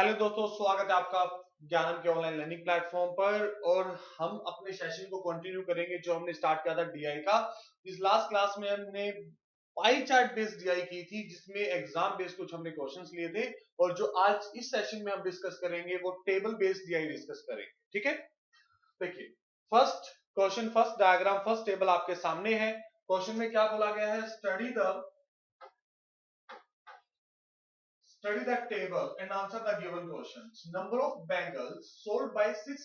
Hello दोस्तों, स्वागत है आपका ज्ञानम के ऑनलाइन लर्निंग प्लेटफॉर्म पर। और हम अपने सेशन को कंटिन्यू करेंगे जो हमने स्टार्ट किया था डीआई का। इस लास्ट क्लास में हमने पाई चार्ट बेस्ड डीआई की थी, जिसमें एग्जाम बेस्ड कुछ हमने क्वेश्चंस लिए थे। और जो आज इस सेशन में हम डिस्कस करेंगे वो टेबल बेस्ड डीआई डिस्कस करेंगे। ठीक है, देखिए first question, first diagram, first table आपके सामने है। क्वेश्चन में क्या बोला गया है? Study the table and answer the given questions. Number of bangles sold by 6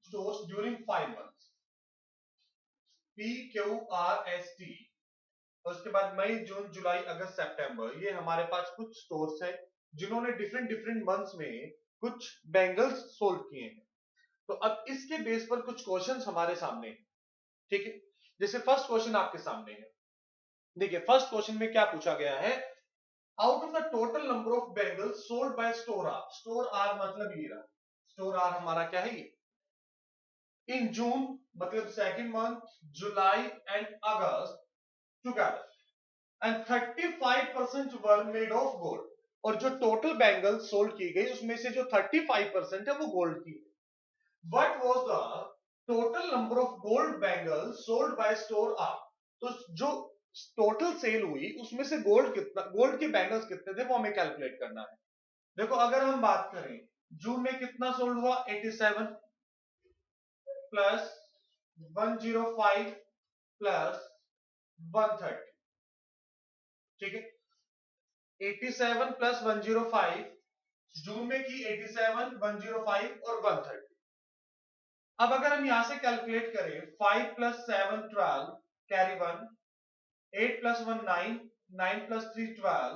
stores during 5 months. P, Q, R, S, T. उसके बाद मई, जून, जुलाई, अगस्त, सितंबर, ये हमारे पास कुछ स्टोर्स हैं जिन्होंने डिफरेंट डिफरेंट मंथ्स में कुछ बैंगल्स सोल्ड किए हैं। तो अब इसके बेस पर कुछ क्वेश्चंस हमारे सामने हैं। ठीक है, जैसे फर्स्ट क्वेश्चन आपके सामने है। देखिए फर्स्ट क्वेश्चन में क्या पूछा गया है? Out of the total number of bangles sold by store R, store R मतलब ये रहा, स्टोर आर हमारा क्या है? ये इन जून मतलब second month, July and August together and 35% were made of gold. और जो टोटल बैंगल्स सोल्ड की गई उसमें से जो 35% है वो गोल्ड की है। What was the total number of gold bangles sold by store R? तो जो टोटल सेल हुई उसमें से गोल्ड कितना, गोल्ड के बैंगल्स कितने थे वो हमें कैलकुलेट करना है। देखो अगर हम बात करें जून में कितना सोल्ड हुआ? 87 प्लस 105 प्लस 130। ठीक है, 87 प्लस 105, जून में की 87, 105 और 130। अब अगर हम यहां से कैलकुलेट करें 5 प्लस 7 12 कैरी 1, 8 प्लस 1 9, 9 प्लस 3 12,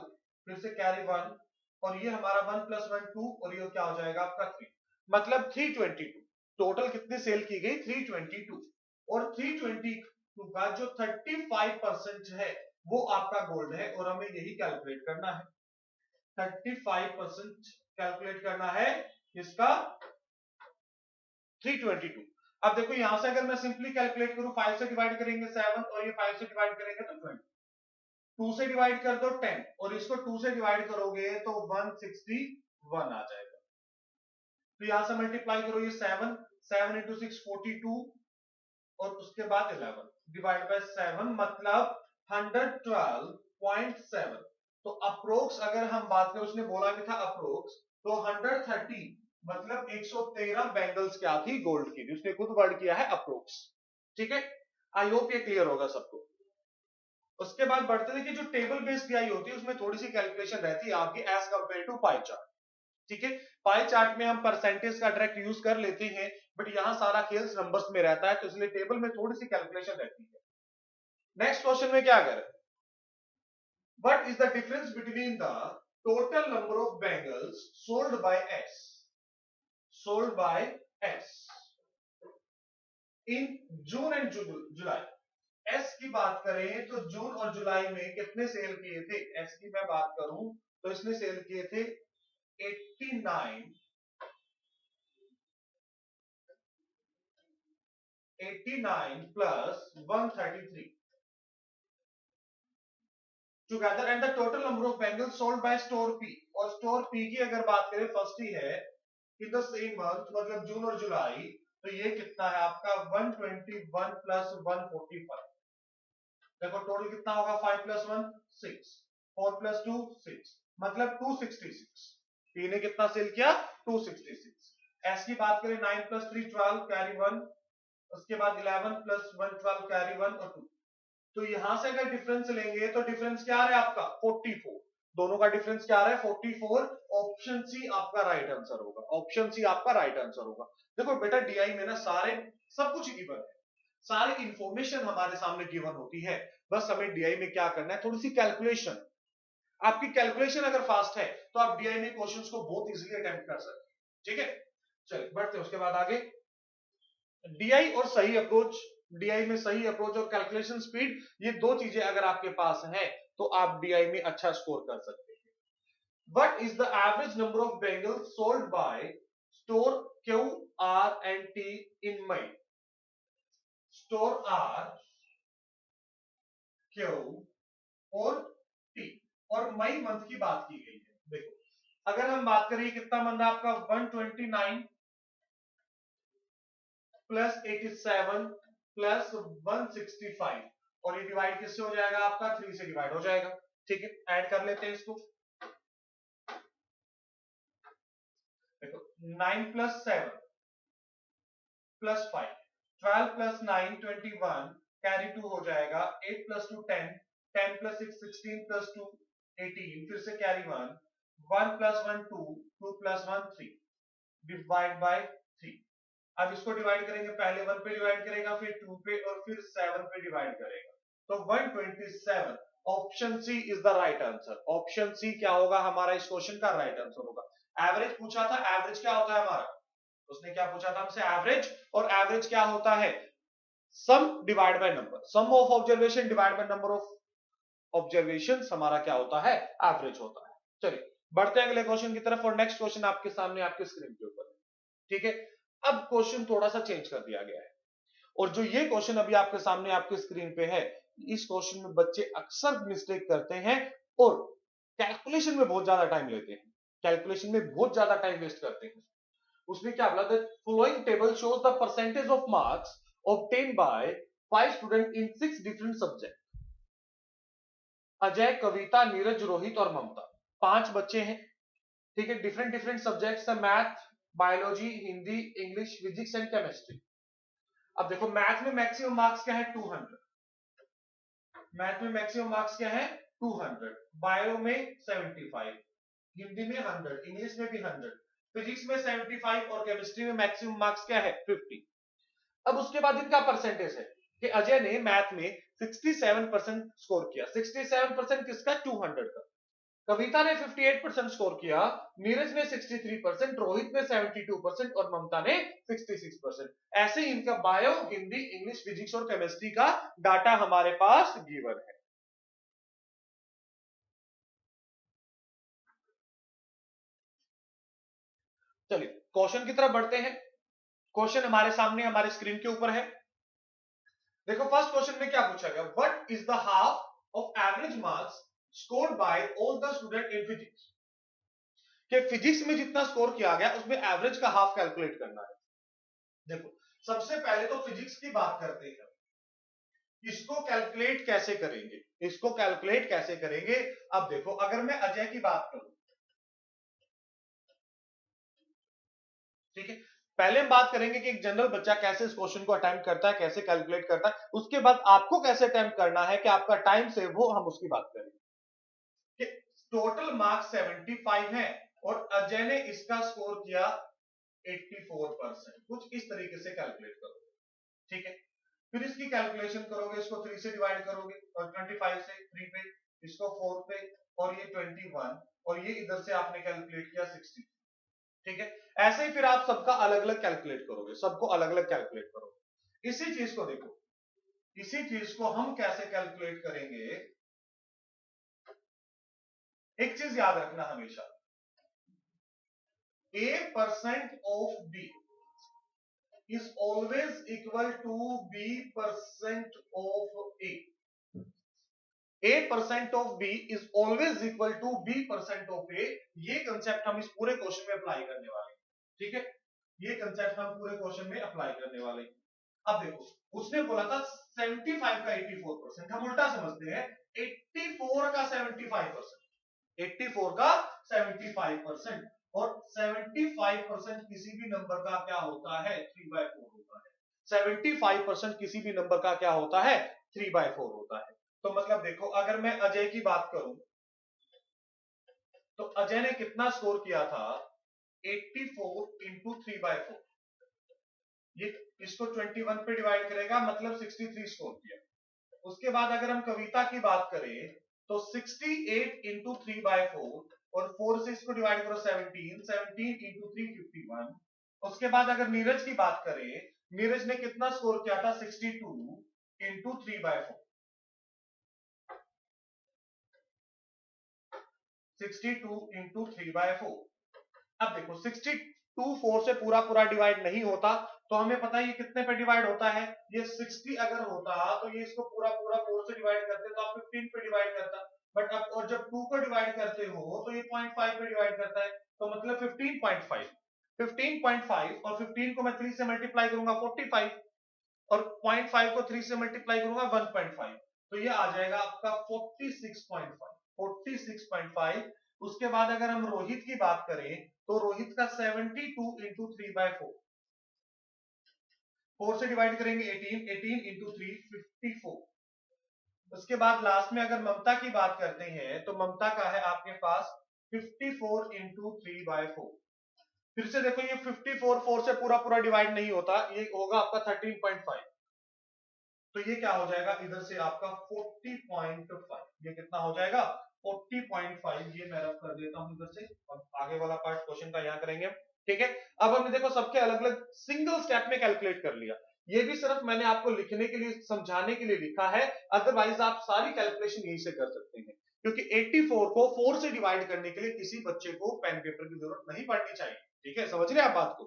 फिर से कैरी 1, और ये हमारा 1 प्लस 1 2, और ये क्या हो जाएगा आपका 3, मतलब 322। टोटल कितनी सेल की गई? 322। और 322 का जो 35% है वो आपका गोल्ड है, और हमें यही कैलकुलेट करना है। 35% कैलकुलेट करना है इसका 322। अब देखो यहां से अगर मैं सिंपली कैलकुलेट करूं, 5 से डिवाइड करेंगे 7, और ये 5 से डिवाइड करेंगे तो 20, 2 से डिवाइड कर दो 10, और इसको 2 से डिवाइड करोगे तो 161 आ जाएगा। तो यहां से मल्टीप्लाई करो, ये 7, 7 इंटू 6 42, और उसके बाद 11 डिवाइड बाय 7 मतलब 112.7। तो अप्रोक्स अगर हम बात करें, उसने बोला भी था अप्रोक्स, तो 130 मतलब 113 बैंगल्स क्या थी? गोल्ड की। उसने खुद वर्ड किया है अप्रोक्स। ठीक है, आई होप ये क्लियर होगा सबको। उसके बाद बढ़ते थे कि जो टेबल बेस्ड डीआई होती है उसमें थोड़ी सी कैलकुलेशन रहती है आपकी as compare to pie chart. ठीक है, पाई चार्ट में हम परसेंटेज का डायरेक्ट यूज कर लेते हैं, बट यहां सारा खेल नंबर्स में रहता है, तो इसलिए टेबल में थोड़ी सी कैलकुलेशन रहती है। नेक्स्ट क्वेश्चन में क्या करें? What is the difference between the total number of bangles sold by S, sold by S in June and July. S की बात करें तो जून और जुलाई में कितने सेल किए थे? एस की मैं बात करूं तो इसने सेल किए थे 89, 89 plus 133 together, and the total number of bangles sold by store P. और स्टोर पी की अगर बात करें, फर्स्ट ही है इन द सेम मंथ मतलब जून और जुलाई, तो ये कितना है आपका? 121 प्लस 145। देखो टोटल कितना होगा? 5 प्लस 1 6, 4 प्लस 2 6, मतलब 266। पी ने कितना सेल किया? 266। एस की बात करें 9 प्लस 3 12 कैरी 1, उसके बाद 11 प्लस 1 12 कैरी 1 और 2। तो यहां से अगर डिफरेंस लेंगे तो डिफरेंस क्या आ रहा है आपका? 44। दोनों का डिफरेंस क्या आ रहा है? 44। ऑप्शन सी आपका राइट आंसर होगा, ऑप्शन सी आपका राइट आंसर होगा। देखो बेटा डीआई में ना सारे सब कुछ गिवन है, सारी इंफॉर्मेशन हमारे सामने गिवन होती है, बस हमें डीआई में क्या करना है? थोड़ी सी कैलकुलेशन। आपकी कैलकुलेशन अगर फास्ट है तो आप डीआई में क्वेश्चंस को बहुत इजीली अटेम्प्ट कर सकते हैं। ठीक है, चलिए बढ़ते हैं उसके बाद आगे। डीआई और सही अप्रोच, डीआई में सही अप्रोच और कैलकुलेशन स्पीड, ये दो चीजें अगर आपके पास है तो आप डीआई में अच्छा स्कोर कर सकते हैं। What is the average number of bangles sold by store Q R and T in May? Store R, Q और टी, और मई मंथ की बात की गई है। देखो अगर हम बात करें कितना बन रहा है आपका 129 प्लस 87 प्लस 165 और ये डिवाइड किससे हो जाएगा आपका 3 से डिवाइड हो जाएगा। ठीक है, ऐड कर लेते हैं इसको। देखो 9 प्लस 7 प्लस 5 12 प्लस 9 21 कैरी 2 हो जाएगा 8 प्लस 2 10 10 प्लस 6 16 प्लस 2 18 फिर से carry 1 1 plus 1 2 2 plus 1 3 divide by 3। अब इसको डिवाइड करेंगे, पहले 1 पे डिवाइड करेगा फिर 2 पे और फिर 7 पे डिवाइड करेगा, तो 127। Option C is the right answer. Option C क्या होगा हमारा इस क्वेश्चन का राइट आंसर होगा। एवरेज पूछा था, एवरेज क्या होता है हमारा, उसने क्या पूछा था हमसे एवरेज, और एवरेज क्या होता है sum divide by number, sum of observation divide by number of observations हमारा क्या होता है एवरेज होता है। चलिए बढ़ते हैं अगले क्वेश्चन की तरफ और नेक्स्ट क्वेश्चन आपके सामने आपके स्क्रीन के ऊपर है। ठीक है, अब क्वेश्चन थोड़ा सा चेंज कर दिया गया है और जो ये क्वेश्चन अभी आपके सामने आपके स्क्रीन पे है, इस क्वेश्चन में बच्चे अक्सर मिस्टेक करते हैं और कैलकुलेशन में बहुत ज्यादा टाइम लेते हैं, कैलकुलेशन में बहुत ज्यादा टाइम वेस्ट करते हैं। उसने क्या बोला, the following table shows the percentage of marks obtain by 5 student in 6 different subject. Ajay, Kavita, Neeraj, Rohit और ममता, 5 बच्चे हैं। ठीक है, डिफरेंट डिफरेंट सब्जेक्ट्स है, math, biology, Hindi, English, physics and chemistry. अब देखो मैथ में मैक्सिमम मार्क्स क्या है 200, मैथ में मैक्सिमम मार्क्स क्या है 200, बायो में 75, हिंदी में 100, इंग्लिश में भी 100, फिजिक्स में 75 और केमिस्ट्री में मैक्सिमम मार्क्स क्या है 50। अब उसके बाद इनका परसेंटेज है कि अजय ने मैथ में 67% स्कोर किया, 67% किसका 200 का, कविता ने 58% स्कोर किया, नीरज ने 63%, रोहित ने 72% और ममता ने 66%। ऐसे ही इनका बायो, हिंदी, इंग्लिश, फिजिक्स और केमिस्ट्री का डाटा हमारे पास गिवन है। चलिए क्वेश्चन की तरफ बढ़ते हैं। क्वेश्चन हमारे सामने हमारे स्क्रीन के ऊपर है। देखो फर्स्ट क्वेश्चन में क्या पूछा गया, what is the half of average marks scored by all the student in physics. कि फिजिक्स में जितना स्कोर किया गया उसमें एवरेज का हाफ कैलकुलेट करना है। देखो सबसे पहले तो फिजिक्स की बात करते हैं, इसको कैलकुलेट कैसे करेंगे, इसको कैलकुलेट कैसे करेंगे। अब देखो अगर मैं अजय की बात करूं, ठीक है, पहले हम बात करेंगे कि एक जनरल बच्चा कैसे इस क्वेश्चन को अटेम्प्ट करता है, कैसे कैलकुलेट करता है, उसके बाद आपको कैसे अटेम्प्ट करना है कि आपका टाइम सेव हो, हम उसकी बात करेंगे। कि टोटल मार्क्स 75 है और अजय ने इसका स्कोर किया 84%, कुछ इस तरीके से कैलकुलेट करो। ठीक है, फिर इसकी कैलकुलेशन करोगे, इसको 3 से डिवाइड करोगे और 25 से 3 पे, इसको 4 पे और ये 21 और ये इधर से आपने कैलकुलेट किया 60। ठीक है, ऐसे ही फिर आप सबका अलग अलग कैलकुलेट करोगे, सबको अलग अलग कैलकुलेट करोगे। इसी चीज को देखो, इसी चीज को हम कैसे कैलकुलेट करेंगे, एक चीज याद रखना हमेशा, A% of B is always equal to B% of A. A% of B is always equal to B% of A। ये कंसेप्ट हम इस पूरे क्वेश्चन में अप्लाई करने वाले हैं। ठीक है, ये कंसेप्ट हम पूरे क्वेश्चन में अप्लाई करने वाले हैं। अब देखो उसने बोला था 75 का 84%, हम उल्टा समझते हैं 84 का 75%, 84 का 75% और 75% किसी भी नंबर का क्या होता है 3/4 होता है। 75% किसी भी नंबर का क्या होता है 3/4 होता है। तो मतलब देखो अगर मैं अजय की बात करूं तो अजय ने कितना स्कोर किया था 84 इंटू 3/4, ये इसको 21 पे डिवाइड करेगा मतलब 63 स्कोर किया। उसके बाद अगर हम कविता की बात करें तो 68 इंटू 3/4 और 4 से इसको डिवाइड करो 17, 17 इंटू 3 51। उसके बाद अगर नीरज की बात करें, नीरज ने कितना स्कोर किया था 62 इंटू 3/4, 62 इंटू 3/4। अब देखो 62 4 से पूरा पूरा डिवाइड नहीं होता, तो हमें पता है ये कितने पे डिवाइड होता है, ये 60 अगर होता तो ये इसको पूरा पूरा 4 से डिवाइड करते तो आप 15 पे डिवाइड करता, बट अब और जब 2 को डिवाइड करते हो तो ये 0.5 पे डिवाइड करता है, तो मतलब 15.5। 15.5 और 15 को मैं 3 से मल्टीप्लाई करूंगा 45, और 0.5 को 3 से मल्टीप्लाई करूंगा 1.5, तो ये आ जाएगा आपका 46.5। 46.5। उसके बाद अगर हम रोहित की बात करें तो रोहित का 72 इंटू 3/4, 4 से डिवाइड करेंगे 18, 18 इंटू 3 54। उसके बाद लास्ट में अगर ममता की बात करते हैं तो ममता का है आपके पास 54 इंटू 3/4। फिर से देखो ये 54 4 से पूरा पूरा डिवाइड नहीं होता, ये होगा आपका 13.5, तो ये क्या हो जाएगा इधर से आपका 40.5। ये कितना हो जाएगा 40.5। ये मैं रफ कर देता हूं इधर से, अब आगे वाला पार्ट क्वेश्चन का यहां करेंगे। ठीक है, अब हमने देखो सबके अलग अलग सिंगल स्टेप में कैलकुलेट कर लिया। ये भी सिर्फ मैंने आपको लिखने के लिए समझाने के लिए लिखा है, अदरवाइज आप सारी कैलकुलेशन यहीं से कर सकते हैं, क्योंकि 84 को 4 से डिवाइड करने के लिए किसी बच्चे को पेन पेपर की जरूरत नहीं पड़नी चाहिए। ठीक है, समझ रहे हैं आप बात को?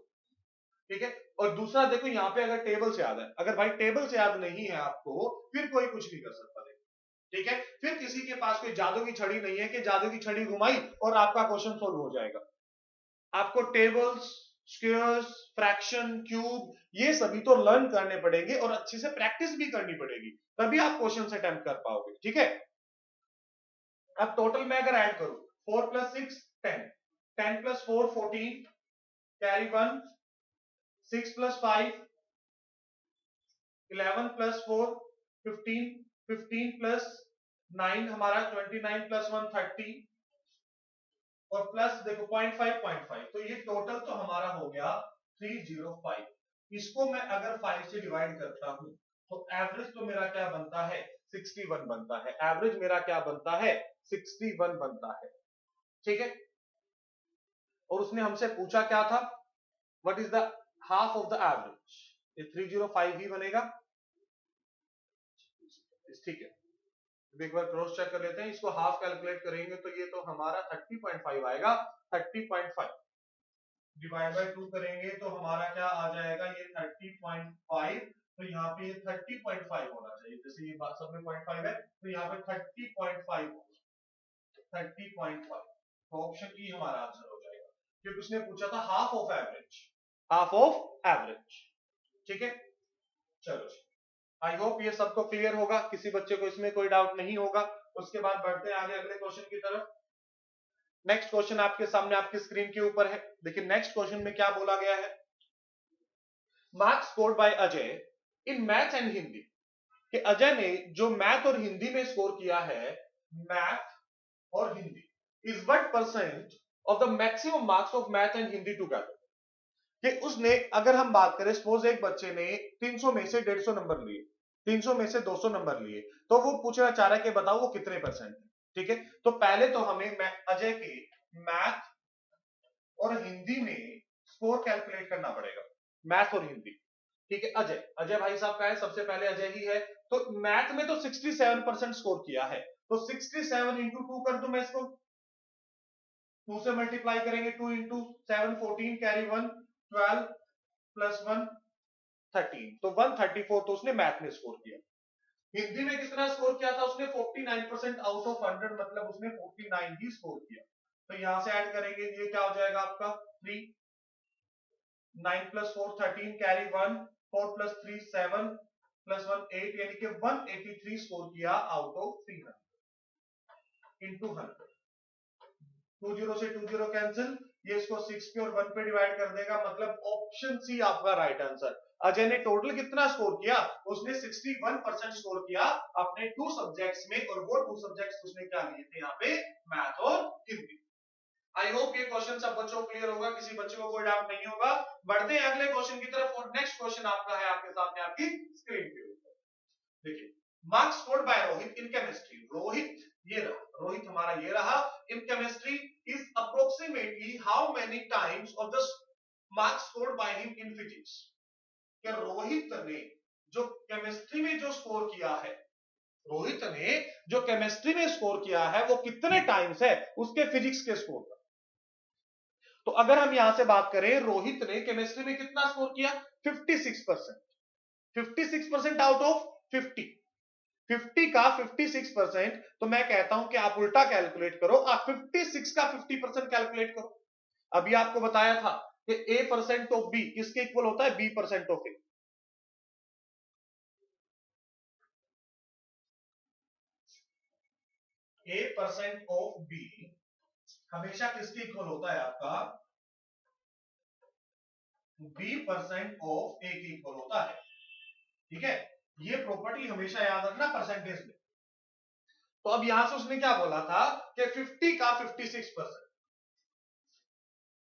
ठीक है, और दूसरा देखो यहाँ पे अगर टेबल से याद है, अगर भाई टेबल से याद नहीं है आपको फिर कोई कुछ नहीं कर सकता। देखो ठीक है, फिर किसी के पास कोई जादू की छड़ी नहीं है कि जादू की छड़ी घुमाई और आपका क्वेश्चन सोल्व हो जाएगा। आपको टेबल्स, स्क्वायर्स, फ्रैक्शन, क्यूब ये सभी तो लर्न करने पड़ेंगे और अच्छे से प्रैक्टिस भी करनी पड़ेगी, तभी आप क्वेश्चन अटेम्प्ट कर पाओगे। ठीक है, अब टोटल में अगर ऐड करूं 4 + 6 10, 10 + 4 14, कैरी 1, 6 + 5 11 + 4 15, 15 + 9 हमारा 29 + 1 30, और प्लस देखो 0.5, तो ये टोटल तो हमारा हो गया 305। इसको मैं अगर 5 से डिवाइड करता हूं तो एवरेज तो मेरा क्या बनता है 61 बनता है। एवरेज मेरा क्या बनता है 61 बनता है। ठीक है, और उसने हमसे पूछा क्या था, what is the half of the average, ये 305 ही बनेगा। ठीक है, एक बार क्रॉस चेक कर लेते हैं, इसको हाफ कैलकुलेट करेंगे तो ये तो हमारा 30.5 आएगा। 30.5 डिवाइड बाय 2 करेंगे तो हमारा क्या आ जाएगा ये 30.5, तो यहाँ पे 30.5 होना चाहिए, जैसे ये बात सब में 0.5 है तो यहाँ पे 30.5 होगा। 30.5 तो ऑप्शन ई हमारा आंसर हो जाएगा, क्योंकि उसने पूछा था half of average, half of average. ठीक है, चलो आई होप ये सबको क्लियर होगा, किसी बच्चे को इसमें कोई डाउट नहीं होगा। उसके बाद बढ़ते हैं आगे अगले क्वेश्चन की तरफ। नेक्स्ट क्वेश्चन आपके सामने आपकी स्क्रीन के ऊपर है, देखिए नेक्स्ट क्वेश्चन में क्या बोला गया है। Marks scored by Ajay in math and Hindi, कि अजय ने जो मैथ और हिंदी में स्कोर किया है, मैथ और Hindi, is what percent of the maximum marks of math and Hindi together, कि उसने अगर हम बात करें सपोज एक बच्चे ने 300 में से 150 नंबर लिए, 300 में से 200 नंबर लिए, तो वो पूछना चाह रहा है कि बताओ वो कितने परसेंट है। ठीक है, तो पहले तो हमें अजय के मैथ और हिंदी में स्कोर कैलकुलेट करना पड़ेगा, मैथ और हिंदी। ठीक है, अजय अजय भाई साहब का है, सबसे पहले अजय ही है, तो मैथ में तो 67% स्कोर किया है, तो 67 इंटू 2 कर दूं मैं इसको, 2 से मल्टीप्लाई करेंगे, 2 इंटू 7 14, कैरी 1 12 प्लस 1 13, तो 134 तो उसने मैथ में स्कोर किया। हिंदी में कितना स्कोर किया था उसने 49% आउट ऑफ 100, मतलब उसने 49 ही स्कोर किया। तो यहां से ऐड करेंगे, ये क्या हो जाएगा आपका 3, 9 + 4 13, कैरी 1 4 + 3 7 + 1 8, यानी कि 183 स्कोर किया आउट ऑफ 300 इंटू 100। 20 से 20 कैंसिल, ये इसको 6 पे और 1 पे डिवाइड कर देगा, मतलब ऑप्शन सी आपका राइट आंसर। अजय ने टोटल कितना स्कोर किया, उसने 61% स्कोर किया अपने 2 सब्जेक्ट्स में, और वो 2 सब्जेक्ट्स उसने क्या लिए थे यहाँ पे, मैथ और हिंदी। आई होप ये क्वेश्चन सब बच्चों को क्लियर होगा, किसी बच्चे को कोई डाउट नहीं होगा। बढ़ते हैं अगले क्वेश्चन की तरफ, और नेक्स्ट क्वेश्चन आपका है आपके सामने आपकी स्क्रीन के ऊपर। देखिए, marks scored by Rohit in chemistry, Rohit ये रहा, रोहित हमारा ये रहा, in chemistry is approximately how many times of the marks scored by him in physics, कि रोहित ने जो केमिस्ट्री में जो स्कोर किया है, रोहित ने जो केमिस्ट्री में स्कोर किया है वो कितने टाइम्स है उसके फिजिक्स के स्कोर का। तो अगर हम यहां से बात करें, रोहित ने केमिस्ट्री में कितना स्कोर किया 56%, 56% आउट ऑफ 50, 50 का 56%, तो मैं कहता हूं कि आप उल्टा कैलकुलेट करो, आप 56 का 50% कैलकुलेट करो। अभी आपको बताया था कि A% ऑफ B किसके इक्वल होता है, B% of A। A% of B हमेशा किसके इक्वल होता है, आपका B% ऑफ A के इक्वल होता है। ठीक है, ये प्रॉपर्टी हमेशा याद रखना परसेंटेज में। तो अब यहां से उसने क्या बोला था कि 50 का 56%,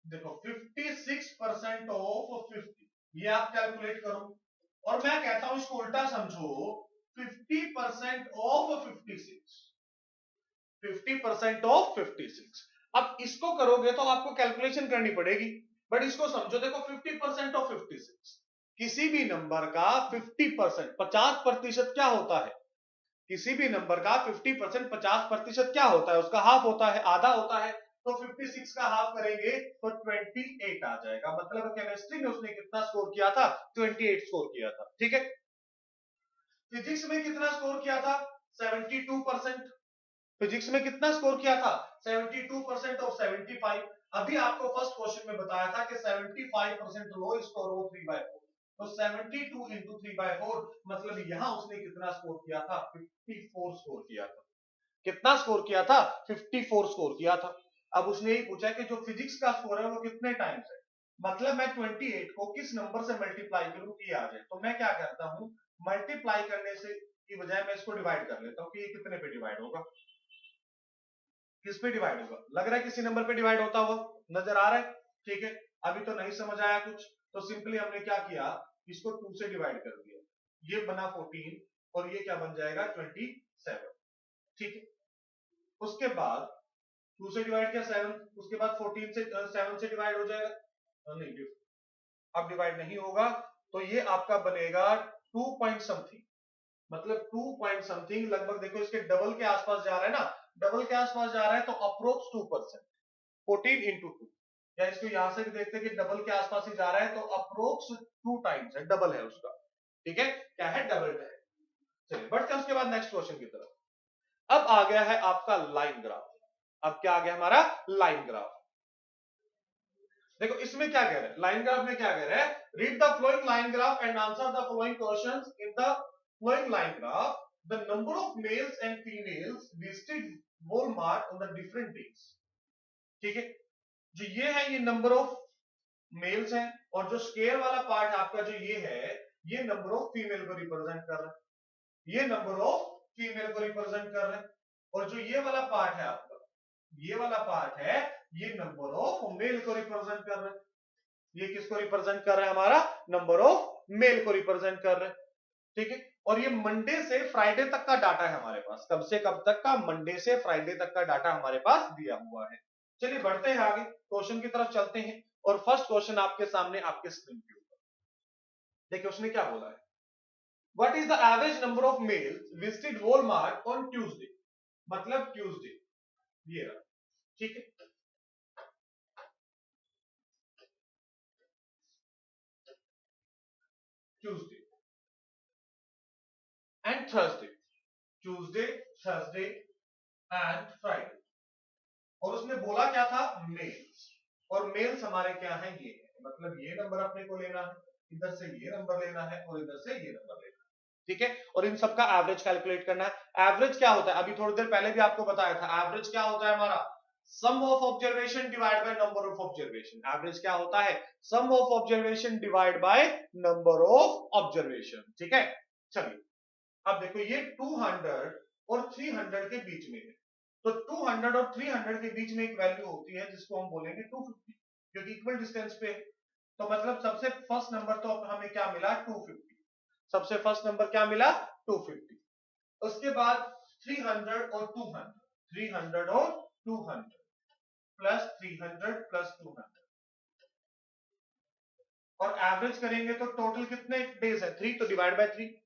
देखो 56% ऑफ 50, ये आप कैलकुलेट करो। और मैं कहता हूं इसको उल्टा समझो, 50% ऑफ 56, 50% ऑफ 56। अब इसको करोगे तो आपको कैलकुलेशन करनी पड़ेगी, बट इसको समझो, देखो 50% ऑफ 56, किसी भी नंबर का 50%, 50% क्या होता है, किसी भी नंबर का 50%, 50% क्या होता है, उसका हाफ होता है, आधा होता है। तो 56 का हाफ करेंगे तो 28 आ जाएगा। मतलब केमिस्ट्री में उसने कितना स्कोर किया था, 28 स्कोर किया था। ठीक है, फिजिक्स में कितना स्कोर किया था, 72%। फिजिक्स में कितना स्कोर किया था, 72% ऑफ 75। अभी आपको फर्स्ट क्वेश्चन में बताया था कि 75% लो स्कोर हो 3/4, तो 72 इंटू 3/4, मतलब यहां उसने कितना स्कोर किया था, 54 स्कोर किया था। कितना स्कोर किया था, 54 स्कोर किया था। अब उसने यही पूछा कि जो फिजिक्स का स्कोर है वो कितने टाइम्स है, मतलब मैं 28 को किस नंबर से मल्टीप्लाई करूं कि आ जाए। तो मैं क्या करता हूं, मल्टीप्लाई करने से की बजाय मैं इसको डिवाइड कर लेता हूं कि ये कितने पे डिवाइड होगा, किस पे डिवाइड होगा, लग रहा है किसी नंबर पे डिवाइड होता हुआ, नजर आ रहा है। ठीक है, अभी तो नहीं समझ आया कुछ, तो सिंपली हमने क्या किया, इसको 2 से डिवाइड कर दिया, ये बना 14 और ये क्या बन जाएगा 27। ठीक है, उसके बाद 2 से डिवाइड किया 7, उसके बाद 14 से 7 से डिवाइड हो जाएगा, नहीं अब डिवाइड नहीं होगा, तो ये आपका बनेगा 2 पॉइंट समथिंग, मतलब 2 पॉइंट समथिंग, लगभग देखो इसके डबल के आसपास जा रहा है ना, डबल के आसपास जा रहा है, तो अप्रोक्स 2%, 14 इंटू 2, या इसको यहां से भी देखते हैं कि डबल के आसपास ही जा रहा है, तो अप्रोक्स 2 टाइम्स है, डबल है उसका। ठीक है, क्या है, डबल है। चलिए बढ़ते हैं उसके बाद नेक्स्ट क्वेश्चन की तरफ। अब आ गया है आपका लाइन ग्राफ। अब क्या आ गया हमारा, लाइन ग्राफ। देखो इसमें क्या कह रहा है, लाइन ग्राफ में क्या कह रहा है, read the following line graph and answer the flowing questions in the following line graph, the number of mails and females visited Walmart on the different days. ठीक है, जो ये है ये नंबर ऑफ मेल्स है, और जो स्केयर वाला पार्ट आपका जो ये है, ये नंबर ऑफ फीमेल को रिप्रेजेंट कर रहा है, ये नंबर ऑफ फीमेल को रिप्रेजेंट कर रहा है। और जो ये वाला पार्ट है आपका, ये वाला पार्ट है, ये नंबर ऑफ मेल को रिप्रेजेंट कर रहा है। ये किसको रिप्रेजेंट कर रहा है, हमारा नंबर ऑफ मेल को रिप्रेजेंट कर रहा है। ठीक है, और ये मंडे से फ्राइडे तक का डाटा है हमारे पास, कब से कब तक का, मंडे से फ्राइडे तक का डाटा हमारे पास दिया हुआ है। चलिए बढ़ते हैं आगे, क्वेश्चन की तरफ चलते हैं, और फर्स्ट क्वेश्चन आपके सामने आपके स्क्रीन के ऊपर देखिए, उसने क्या बोला है, what is the average number of males visited Walmart on Tuesday, मतलब ट्यूसडे, ये रहा। ठीक है, Tuesday and Thursday, Tuesday, Thursday and Friday. और उसने बोला क्या था, मेल्स, और मेल्स हमारे क्या है, ये है, मतलब ये नंबर अपने को लेना है, इधर से ये नंबर लेना है, और इधर से ये नंबर लेना है। ठीक है, और इन सबका एवरेज कैलकुलेट करना है। एवरेज क्या होता है, अभी थोड़ी देर पहले भी आपको बताया था, एवरेज क्या होता है हमारा, sum of observation divide by number of observation. Average क्या होता है, sum of observation divide by number of observation. ठीक है, चलिए अब देखो ये 200 और 300 के बीच में है, तो 200 और 300 के बीच में एक वैल्यू होती है जिसको हम बोलेंगे 250, क्योंकि इक्वल डिस्टेंस पे है। तो मतलब सबसे फर्स्ट नंबर तो हमें क्या मिला, 250, सबसे फर्स्ट नंबर क्या मिला, 250। उसके बाद 300 और 200, 300 और 200 प्लस 300 प्लस 200, और एवरेज करेंगे तो टोटल कितने डेज है, 3, तो डिवाइड बाय 3।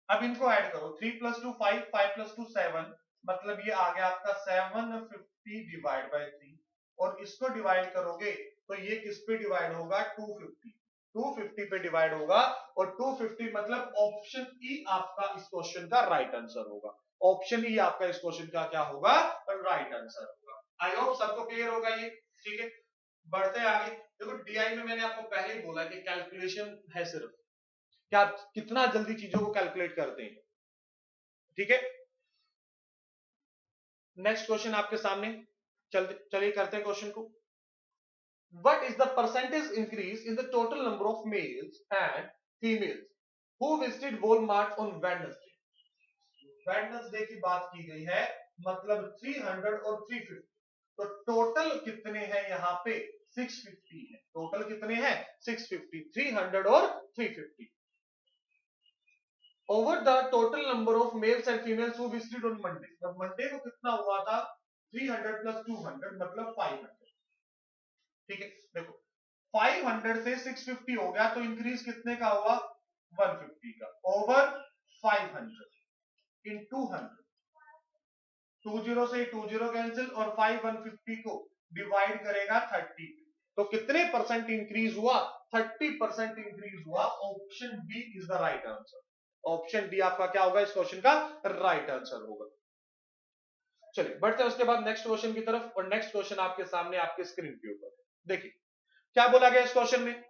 अब इनको ऐड करो, 3 प्लस 2 5, 5 प्लस 2 7, मतलब ये आ गया आपका 750 डिवाइड बाय 3, और इसको डिवाइड करोगे तो ये किस पे डिवाइड होगा, 250। 250 पे डिवाइड होगा और 250 मतलब ऑप्शन ई आपका इस क्वेश्चन का राइट आंसर होगा। ऑप्शन ई आपका इस क्वेश्चन का क्या होगा? राइट आंसर होगा। आई होप सबको क्लियर होगा ये, ठीक है। बढ़ते हैं आगे। देखो डीआई में मैंने आपको पहले ही बोला कि कैलकुलेशन है सिर्फ, क्या कितना जल्दी चीजों को कैलकुलेट करते हैं, ठीक है। नेक्स्ट क्वेश्चन आपके सामने, चलिए करते हैं क्वेश्चन को। What is the percentage increase in the total number of males and females who visited Walmart on Wednesday? Wednesday की बात की गई है, मतलब 300 और 350, तो टोटल कितने हैं यहाँ पे? 650 है। टोटल कितने हैं? 650, 300 और 350 over the total number of males and females who visited on Monday। अब मंडे को कितना हुआ था? 300 plus 200 मतलब 500, ठीक है। देखो 500 से 650 हो गया, तो इंक्रीज कितने का हुआ? 150 का ओवर 500 into 100। 20 से 20 कैंसिल और 5 150 को डिवाइड करेगा 30, तो कितने परसेंट इंक्रीज हुआ? 30% इंक्रीज हुआ। Option B is the right answer. Option D आपका क्या होगा इस क्वेश्चन का? राइट आंसर होगा। चलिए बढ़ते हैं उसके बाद नेक्स्ट क्वेश्चन की तरफ, और नेक्स्ट क्वेश्चन आपके सामने आपके स्क्रीन के ऊपर देखिए क्या बोला गया इस क्वेश्चन में।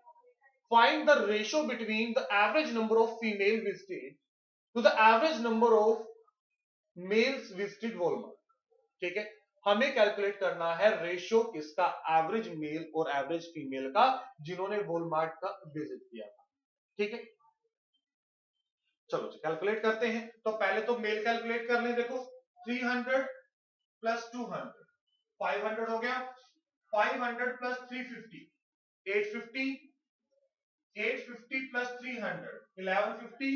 Find the ratio between the average number of female visited to the average number of males visited Walmart, ठीक है। हमें कैलकुलेट करना है रेशियो किसका? एवरेज मेल और एवरेज फीमेल का, जिन्होंने वॉलमार्ट का विजिट किया था, ठीक है। चलो कैलकुलेट करते हैं। तो पहले तो मेल कैलकुलेट कर लें। देखो 300 प्लस 200 500 हो गया, 500 प्लस 350 850, 850 प्लस 300 1150,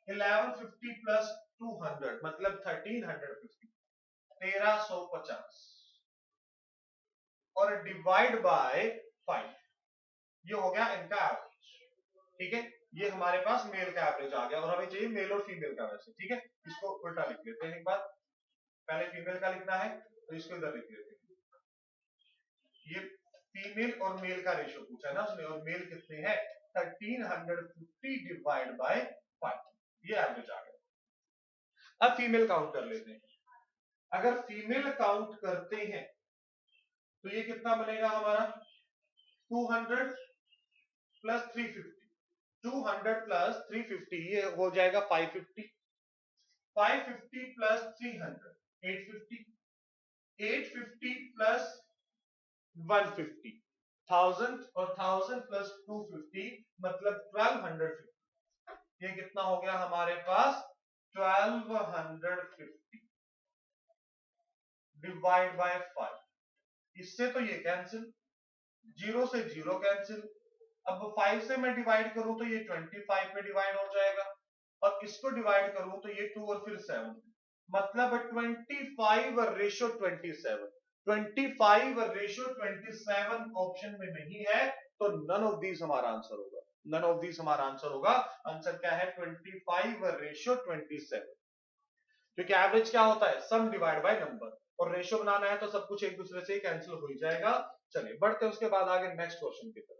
1150 प्लस 200 मतलब 1350, 1350 और डिवाइड बाय 5, ये हो गया इनका एवरेज, ठीक है। ये हमारे पास मेल का एवरेज आ गया और हमें चाहिए मेल और फीमेल का वैसे, ठीक है। इसको उल्टा लिख लेते हैं एक बार, पहले फीमेल का लिखना है तो इसको इधर लिख लेते हैं। ये फीमेल और मेल का रेशियो पूछा है ना उसने, और मेल कितने हैं? 1350 डिवाइड बाय 5, ये एवरेज आ गया। अब फीमेल काउंट कर लेते हैं। अगर फीमेल काउंट करते हैं तो ये कितना बनेगा हमारा? 200 प्लस 350, 200 प्लस 350 ये हो जाएगा 550, 550 प्लस 300 850, 850 प्लस 150 1000 और 1000 प्लस 250 मतलब 1250, ये कितना हो गया हमारे पास? 1250 डिवाइड बाय 5। इससे तो ये कैंसिल, 0 से 0 कैंसिल। अब 5 से मैं डिवाइड करूं तो ये 25 में डिवाइड हो जाएगा, और इसको डिवाइड करूं तो ये 2 और फिर 7, मतलब 25 रेशियो 27, 25 रेशियो 27 ऑप्शन में नहीं है, तो नन ऑफ दीज हमारा आंसर होगा। नन ऑफ दीज हमारा आंसर होगा। आंसर क्या है? 25 रेशियो 27, क्योंकि एवरेज क्या होता है? सम डिवाइड बाय नंबर, और रेशियो बनाना है तो सब कुछ एक दूसरे से कैंसिल हो ही जाएगा। चलिए बढ़ते हैं उसके बाद आगे नेक्स्ट क्वेश्चन की तरफ।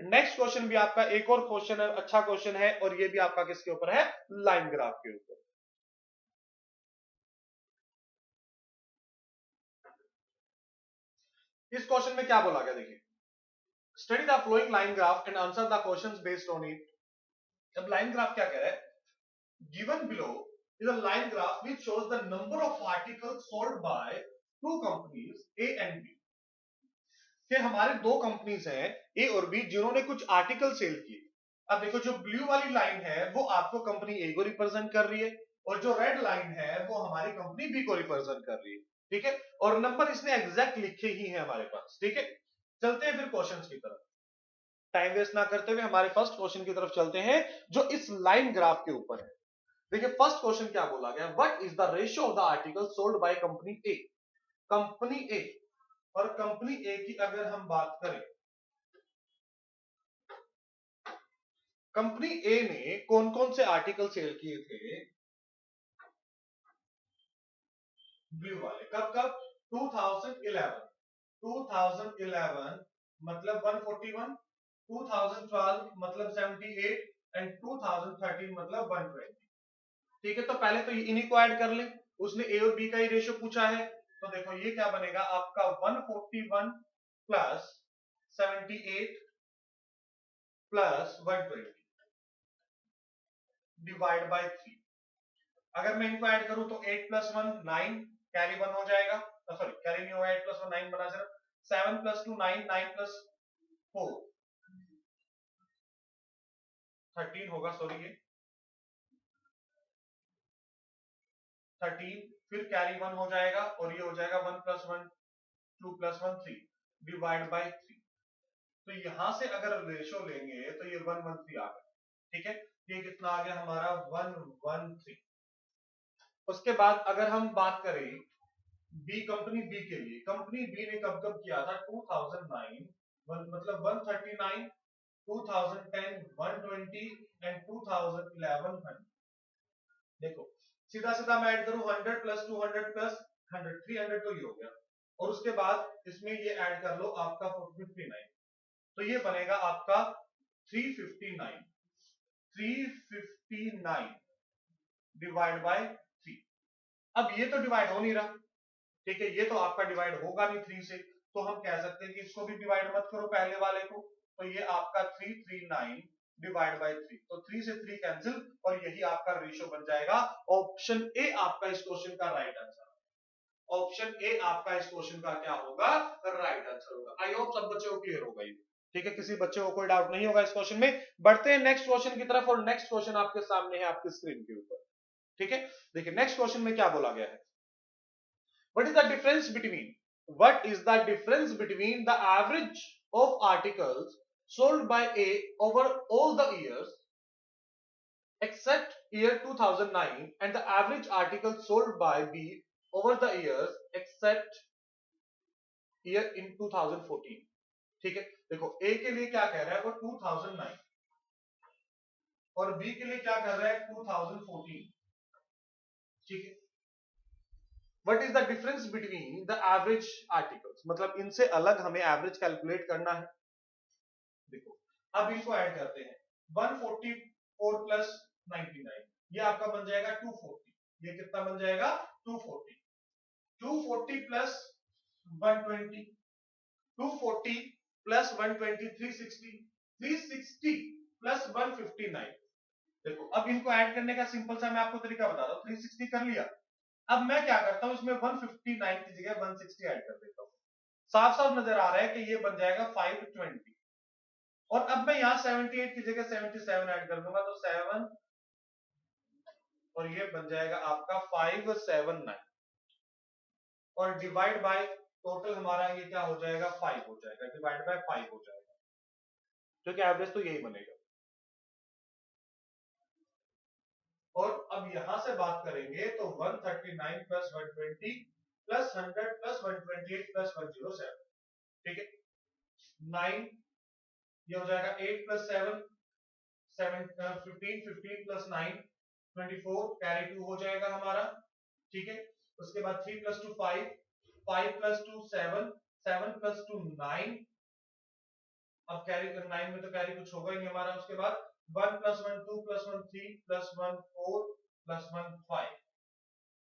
नेक्स्ट क्वेश्चन भी आपका एक और क्वेश्चन है, अच्छा क्वेश्चन है, और ये भी आपका किसके ऊपर है? लाइन ग्राफ के ऊपर। इस क्वेश्चन में क्या बोला गया देखिए, study the following line graph and answer the questions based on it. अब लाइन ग्राफ क्या कह रहा है? Given below is a line graph which shows the number of articles sold by two companies A and B, कि हमारे दो companies हैं ए और बी जिन्होंने कुछ आर्टिकल सेल किए। अब देखो जो ब्लू वाली लाइन है वो आपको कंपनी ए को रिप्रेजेंट कर रही है, और जो रेड लाइन है वो हमारी कंपनी बी को रिप्रेजेंट कर रही है, ठीक है। और नंबर इसने एग्जैक्ट लिखे ही है हमारे पास, ठीक है। चलते हैं फिर क्वेश्चंस की तरफ, टाइम वेस्ट ना करते हुए हमारे फर्स्ट क्वेश्चन की तरफ चलते हैं जो इस लाइन ग्राफ के ऊपर है। देखिए फर्स्ट क्वेश्चन क्या बोला गया, what is the ratio of the article sold by company A. Company A, और कंपनी ए की अगर हम बात करें, कंपनी ए ने कौन कौन से आर्टिकल सेल किए थे? ब्लू वाले। कब कब? 2011, 2011 मतलब 141, 2012 मतलब 78 एंड 2013 मतलब 120। ठीक है, तो पहले तो इन्हीं को ऐड कर ले, उसने ए और बी का ही रेशियो पूछा है, तो देखो ये क्या बनेगा आपका 141 प्लस 78 प्लस 120 डिवाइड बाय 3। अगर मैं इनको ऐड करूं तो 8 प्लस 1 9, कैरी 1 हो जाएगा, सॉरी कैरी नहीं होगा, 8 प्लस 1 9 बना, सिर्फ 7 प्लस 2 9, 9 प्लस 4 13 होगा, सॉरी ये 13, फिर कैरी 1 हो जाएगा और ये हो जाएगा 1 प्लस 1 2 प्लस 1 3 डिवाइड बाय 3। तो यहां से अगर रेशो लेंगे तो ये 113 आ गया। ठीक है, ये कितना आ गया हमारा 113। उसके बाद अगर हम बात करें बी, कंपनी बी के लिए, कंपनी बी ने कब कब किया था 2009 मतलब 139 2010 120 एंड 2011 100। देखो सीधा सीधा मैं ऐड करूं 100 प्लस 200 प्लस 100 300 तो ये हो गया, और उसके बाद इसमें ये ऐड कर लो आपका 59, तो ये बनेगा आपका 359 डिवाइड बाय 3। अब ये तो डिवाइड हो नहीं रहा, ठीक है, ये तो आपका डिवाइड होगा नहीं 3 से, तो हम कह सकते हैं कि इसको भी डिवाइड मत करो पहले वाले को, तो ये आपका 339 डिवाइड बाय 3, तो 3 से 3 कैंसिल और यही आपका रेशियो बन जाएगा। ऑप्शन ए आपका इस क्वेश्चन का राइट आंसर, ऑप्शन ए आपका इस क्वेश्चन का क्या होगा, राइट आंसर होगा। आई होप सब बच्चों को क्लियर होगा ये, ठीक है, किसी बच्चे को कोई डाउट नहीं होगा इस क्वेश्चन में। बढ़ते हैं नेक्स्ट क्वेश्चन की तरफ, और नेक्स्ट क्वेश्चन आपके सामने है आपकी स्क्रीन के ऊपर। ठीक है, देखिए नेक्स्ट क्वेश्चन में क्या बोला गया है, what is the difference between the average of articles sold by A over all the years except year 2009 and the average articles sold by B over the years except year in 2014। ठीक है, देखो A के लिए क्या कह रहा है वो 2009 और B के लिए क्या कर रहा है 2014। ठीक है, What is the difference between the average articles, मतलब इनसे अलग हमें एवरेज कैलकुलेट करना है। देखो अब इनको ऐड करते हैं 144 प्लस 99, ये आपका बन जाएगा 240, ये कितना बन जाएगा 240, 240 प्लस 120, 240 प्लस 120 360, 360 प्लस 159। देखो अब इनको ऐड करने का सिंपल सा मैं आपको तरीका बताता हूं, 360 कर लिया, अब मैं क्या करता हूं इसमें 159 की जगह 160 ऐड कर देता हूं, साफ साफ नजर आ रहा है कि ये बन जाएगा 520, और अब मैं यहां 78 की जगह 77 ऐड कर दूंगा तो 7 और ये बन जाएगा आपका 579, और डिवाइड बाय टोटल हमारा ये क्या हो जाएगा 5 हो जाएगा, डिवाइड बाय 5 हो जाएगा, क्योंकि एवरेज तो यही बनेगा। और अब यहां से बात करेंगे तो 139 प्लस 120 प्लस 100 प्लस 128 प्लस 107, ठीक है, 9 ये हो जाएगा 8 प्लस 7 7 15 15 प्लस 9 24, कैरी 2 हो जाएगा हमारा। ठीक है, उसके बाद 3 प्लस 2 5, 5 प्लस 2 7, 7 प्लस 2 9, अब कैरी 9 में तो कैरी कुछ होगा ही नहीं हमारा। उसके बाद 1 प्लस 1 2 प्लस 1 3 प्लस 1 4 प्लस 1 5,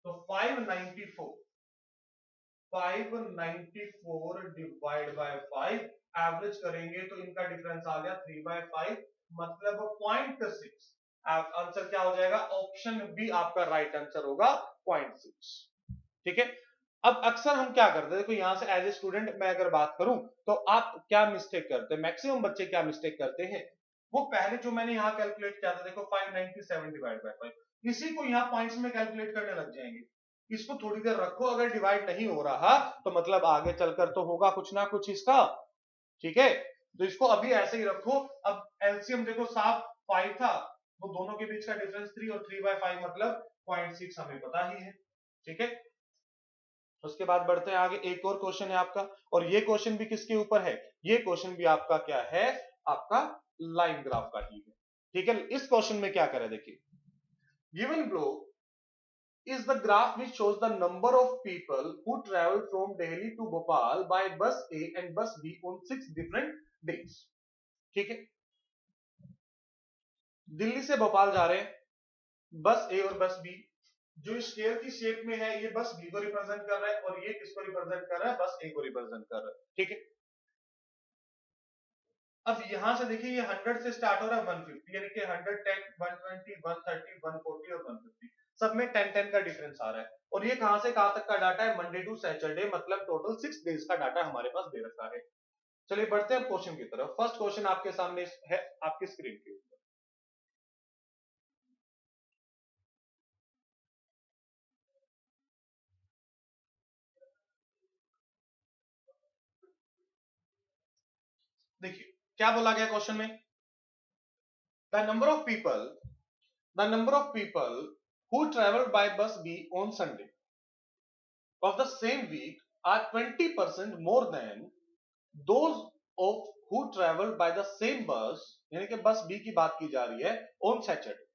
तो 594 डिवाइड बाय 5 एवरेज करेंगे तो इनका डिफरेंस आ गया 3/5 मतलब 0.6। आंसर क्या हो जाएगा, ऑप्शन बी आपका राइट आंसर होगा 0.6। ठीक है, अब अक्सर हम क्या करते हैं, देखो यहां से एज ए स्टूडेंट मैं अगर बात करूं तो आप क्या मिस्टेक करते हैं, मैक्सिमम बच्चे क्या मिस्टेक करते हैं, वो पहले जो मैंने यहां कैलकुलेट किया था देखो 597 डिवाइड बाय 5, इसी को यहां पॉइंट्स में कैलकुलेट करने लग जाएंगे। इसको थोड़ी देर रखो, अगर डिवाइड नहीं हो रहा तो मतलब आगे चलकर तो होगा कुछ ना कुछ इसका। ठीक है, तो इसको अभी ऐसे ही रखो। अब एलसीएम देखो साफ 5 था, वो दोनों के बीच का डिफरेंस 3 और 3/5 मतलब 0.6 हमें पता ही है। ठीक है, उसके बाद बढ़ते हैं आगे, एक और क्वेश्चन है आपका, और ये क्वेश्चन भी किसके ऊपर है, ये क्वेश्चन भी आपका क्या है, आपका लाइन ग्राफ का ही है। ठीक है, इस क्वेश्चन में क्या करें देखिए, given below is the graph which shows the number of people who travel from Delhi to Bhopal by bus A and bus B on 6 different days। ठीक है, दिल्ली से भोपाल जा रहे हैं, बस ए और बस बी, जो स्केयर की शेप में है ये बस बी को रिप्रेजेंट कर रहा है और ये किसको रिप्रेजेंट कर रहा है, बस ए को रिप्रेजेंट कर रहा है। ठीक है, अब यहां से देखिए ये 100 से स्टार्ट हो रहा है 150, यानी कि 110, 120, 130, 140 और 150, सब में 10-10 का डिफरेंस आ रहा है। और ये कहां से कहां तक का डाटा है, मंडे टू सैटरडे, मतलब टोटल 6 डेज का डाटा हमारे पास दे रखा है। चलिए बढ़ते हैं क्वेश्चन की तरफ। फर्स्ट क्वेश्चन आपके सामने है आपकी स्क्रीन के ऊपर। देखिए क्या बोला गया क्वेश्चन में, the number of people the number of people who traveled by bus B on Sunday of the same week are 20% more than those of who traveled by the same bus, यानी कि बस B की बात की जा रही है, on Saturday।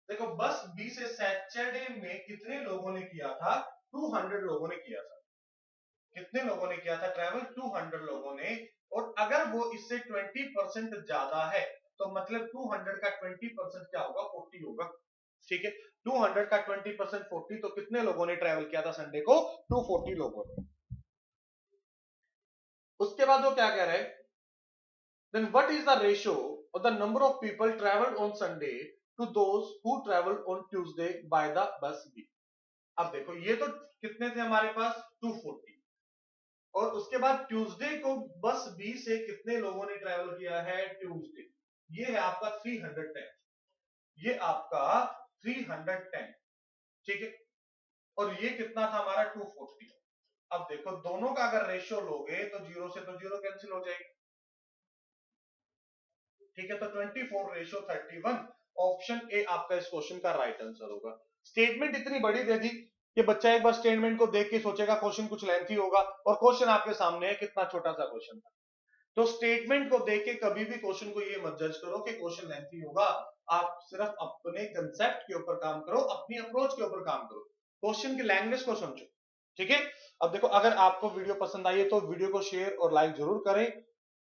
देखो बस बी से सैटरडे में कितने लोगों ने किया था, 200 लोगों ने किया था। कितने लोगों ने किया था ट्रैवल, 200 लोगों ने। और अगर वो इससे 20% ज्यादा है तो मतलब 200 का 20% क्या होगा, 40 होगा। ठीक है, 200 का 20% 40, तो कितने लोगों ने ट्रैवल किया था संडे को, 240 लोगों ने। उसके बाद वो क्या कह रहे हैं, then what is the ratio of the number of people traveled on Sunday to those who traveled on Tuesday by the bus B। अब देखो ये तो कितने थे हमारे पास, 240, और उसके बाद ट्यूसडे को बस बी से कितने लोगों ने ट्रैवल किया है, ट्यूसडे, ये है आपका 310, ये आपका 310। ठीक है, और ये कितना था हमारा 240। अब देखो दोनों का अगर रेशियो लोगे तो जीरो से तो जीरो कैंसिल हो जाएगी। ठीक है, तो 24 रेशियो 31, ऑप्शन ए आपका इस क्वेश्चन का राइट आंसर होगा। स्टेटमेंट इतनी बड़ी दे दी कि बच्चा एक बार स्टेटमेंट को देख के सोचेगा क्वेश्चन कुछ लेंथी होगा, और क्वेश्चन आपके सामने है, कितना छोटा सा क्वेश्चन था। तो स्टेटमेंट को देख के कभी भी क्वेश्चन को ये मत जज करो कि क्वेश्चन लेंथी होगा, आप सिर्फ अपने कंसेप्ट के ऊपर काम करो, अपनी अप्रोच के ऊपर काम करो, क्वेश्चन की लैंग्वेज को समझो। ठीक है, अब देखो अगर आपको वीडियो पसंद आई है तो वीडियो को शेयर और लाइक जरूर करें,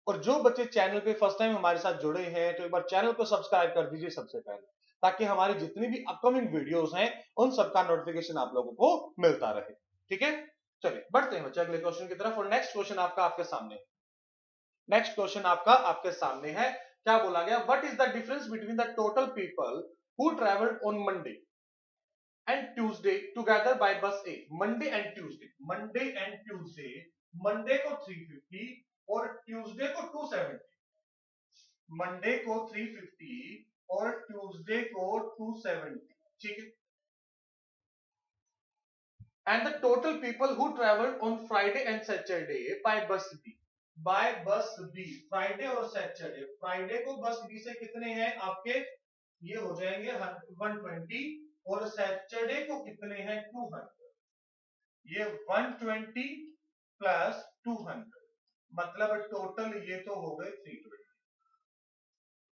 और जो बच्चे चैनल पे फर्स्ट टाइम हमारे साथ जुड़े हैं तो एक बार चैनल को सब्सक्राइब कर दीजिए सबसे पहले, ताकि हमारी जितनी भी अपकमिंग वीडियोस हैं उन सबका नोटिफिकेशन आप लोगों को मिलता रहे। ठीक है, चलिए बढ़ते हैं बच्चे अगले क्वेश्चन की तरफ, और नेक्स्ट क्वेश्चन आपका आपके सामने है। नेक्स्ट क्वेश्चन आपका आपके सामने है, क्या बोला गया, what is the difference between the total people who travelled on Monday and Tuesday together by bus A. Monday and Tuesday, Monday and Tuesday, Monday को 350 और ट्यूसडे को 270, मंडे को 350 और ट्यूसडे को 270। ठीक है, and the total people who travelled on Friday and Saturday by bus B, by bus B, Friday और Saturday, Friday को बस बी से कितने हैं आपके, ये हो जाएंगे 120, और सैटरडे को कितने हैं 200, ये 120 प्लस 200, मतलब टोटल ये तो हो गए 320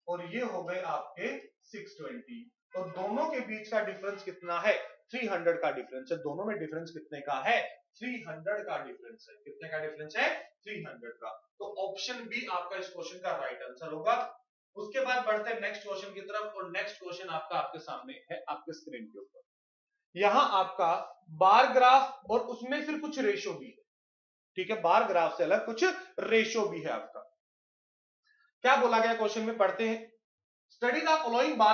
और ये हो गए आपके 620, तो दोनों के बीच का डिफरेंस कितना है, 300 का डिफरेंस है। दोनों में डिफरेंस कितने का है, 300 का डिफरेंस है। कितने का डिफरेंस है, 300 का। तो ऑप्शन बी आपका इस क्वेश्चन का राइट आंसर होगा। उसके बाद बढ़ते हैं नेक्स्ट क्वेश्चन की तरफ, और नेक्स्ट क्वेश्चन आपका आपके सामने है आपके स्क्रीन के ऊपर। यहां आपका बार ग्राफ और उसमें फिर कुछ रेशो भी है। ठीक है, बार ग्राफ से अलग कुछ रेशो भी है आपका। क्या बोला गया क्वेश्चन में, पढ़ते हैं। Study the following bar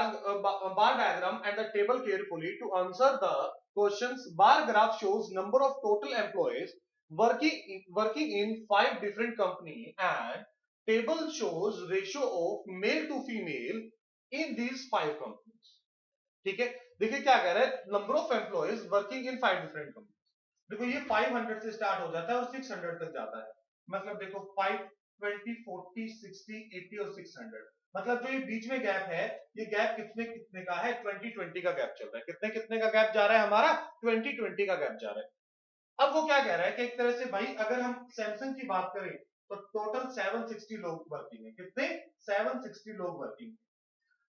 diagram and the table carefully to answer the questions. Bar graph shows number of total employees working in 5 different companies, and table shows ratio of male to female in these 5 companies. ठीक है, देखिए क्या कह रहा है, number of employees working in 5 different companies. देखो ये 500 से स्टार्ट हो जाता है और 600 तक जाता है, मतलब देखो 5, 20, 40, 60, 80 और 600, मतलब जो ये बीच में गैप है, ये गैप कितने कितने का है, 20-20 का गैप चल रहा है। कितने कितने का गैप जा रहा है हमारा, 20-20 का गैप जा रहा है। अब वो क्या कह रहा है कि एक तरह से भाई अगर हम सैमसंग की बात करें तो टोटल 760 लोग वर्किंग है। कितने, 760 लोग वर्किंग है।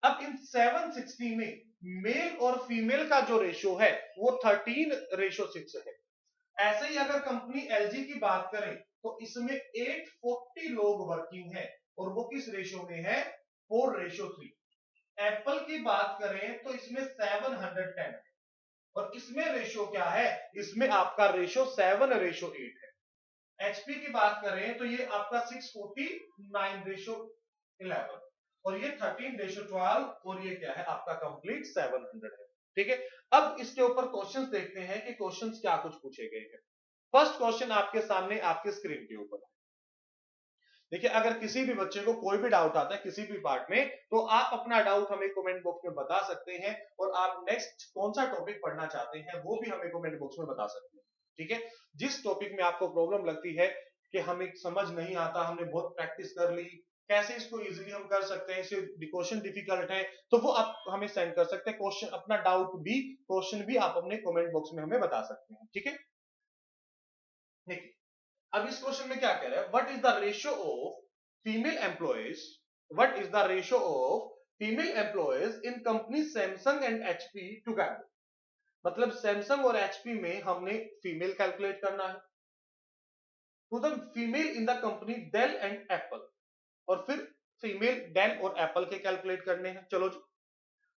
अब इन 760 में मेल और फीमेल का जो रेशियो है वो 13:6 है। ऐसे ही अगर कंपनी एलजी की बात करें तो इसमें 840 लोग वर्किंग है, और वो किस रेशियो में है, 4:3। एप्पल की बात करें तो इसमें 710 है और इसमें रेशियो क्या है, इसमें आपका रेशियो 7:8 है। एचपी की बात करें तो ये आपका 649:11 और ये 13:12 और ये क्या है आपका कंप्लीट 700 है। ठीक है, अब इसके ऊपर क्वेश्चंस देखते हैं कि क्वेश्चंस क्या कुछ पूछे गए हैं। फर्स्ट क्वेश्चन आपके सामने आपके स्क्रीन के ऊपर है। देखिए, अगर किसी भी बच्चे को कोई भी डाउट आता है किसी भी पार्ट में, तो आप अपना डाउट हमें कमेंट बॉक्स में बता सकते हैं और आप नेक्स्ट कौन सा टॉपिक पढ़ना चाहते हैं वो भी हमें कमेंट बॉक्स में बता सकते हैं। ठीक है, जिस टॉपिक में आपको प्रॉब्लम लगती है कि हमें समझ नहीं आता, हमने बहुत प्रैक्टिस कर ली, कैसे इसको इजीली हम कर सकते हैं, इसे क्वेश्चन डिफिकल्ट है, तो वो आप हमें सेंड कर सकते हैं। क्वेश्चन, अपना डाउट भी, क्वेश्चन भी आप अपने कमेंट बॉक्स में हमें बता सकते हैं। ठीक है, देखिए अब इस क्वेश्चन में क्या कह रहा है, what is the ratio of female employees, what is the ratio of female employees in company Samsung and HP together. मतलब सैमसंग और एचपी में हमने फीमेल कैलकुलेट करना है, to the female in the company Dell and Apple, और फिर female Dell और Apple के कैलकुलेट करने हैं। चलो जी,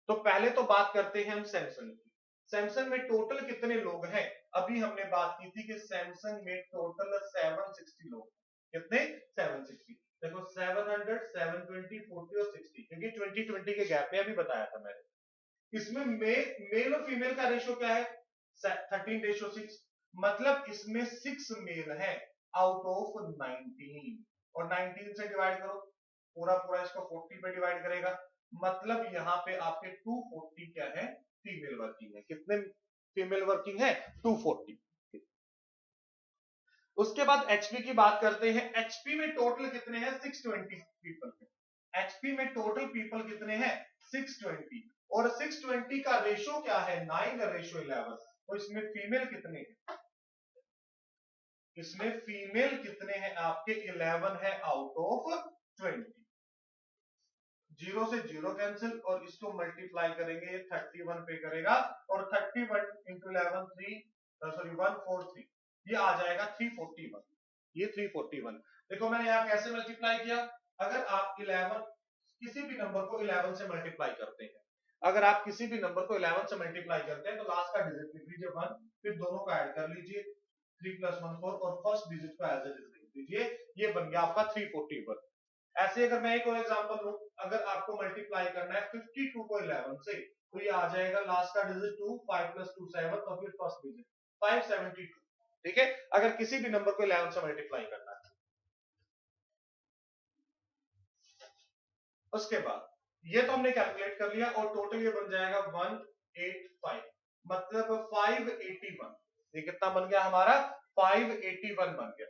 तो पहले तो बात करते हैं हम सैमसंग की। सैमसंग में टोटल कितने लोग हैं, अभी हमने बात की थी कि सैमसंग में टोटल 760 लोग। कितने, 760। देखो 700, 720, 40 और 60, क्योंकि 2020 के गैप में अभी बताया था मैंने। इसमें मेल और फीमेल का रेशियो क्या है, 13:6। मतलब इसमें 6 मेल है आउट ऑफ 19, और 19 से डिवाइड करो, पूरा पूरा इसको 40 पे डिवाइड करेगा, मतलब यहां पे आपके 240 क्या है, फीमेल वर्किंग है। कितने फीमेल वर्किंग है, 240। उसके बाद एचपी की बात करते हैं। एचपी में टोटल कितने हैं, 620 पीपल है। एचपी में टोटल पीपल कितने हैं, 620, और 620 का रेशियो क्या है, 9:11। तो इसमें फीमेल कितने हैं, इसमें फीमेल कितने हैं आपके, 11 है आउट ऑफ 20। जीरो से जीरो कैंसिल और इसको मल्टीप्लाई करेंगे, 31 पे करेगा, और 31 इंटू 11 143, ये आ जाएगा 341। ये 341। देखो मैंने यहाँ कैसे मल्टीप्लाई किया, अगर आप 11 किसी भी नंबर को 11 से मल्टीप्लाई करते हैं, अगर आप किसी भी नंबर को 11 से मल्टीप्लाई करते हैं तो लास्ट का डिजिट लिख लीजिए 1, फिर दोनों को ऐड कर लीजिए, 3 + 1 4, और फर्स्ट डिजिट को एज इट इज लिख दीजिए, ये बन गया आपका 341। ऐसे अगर मैं एक और एग्जांपल लूं, अगर आपको मल्टीप्लाई करना है 52 को 11 से, तो ये आ जाएगा लास्ट का डिजिट 2, 5 + 2 7, और फिर फर्स्ट डिजिट 572। ठीक है, अगर किसी भी नंबर को 11 से मल्टीप्लाई करना है। उसके बाद ये तो हमने कैलकुलेट कर लिया, और टोटल ये बन जाएगा 185, मतलब 581। ये कितना बन गया हमारा, 581 बन गया।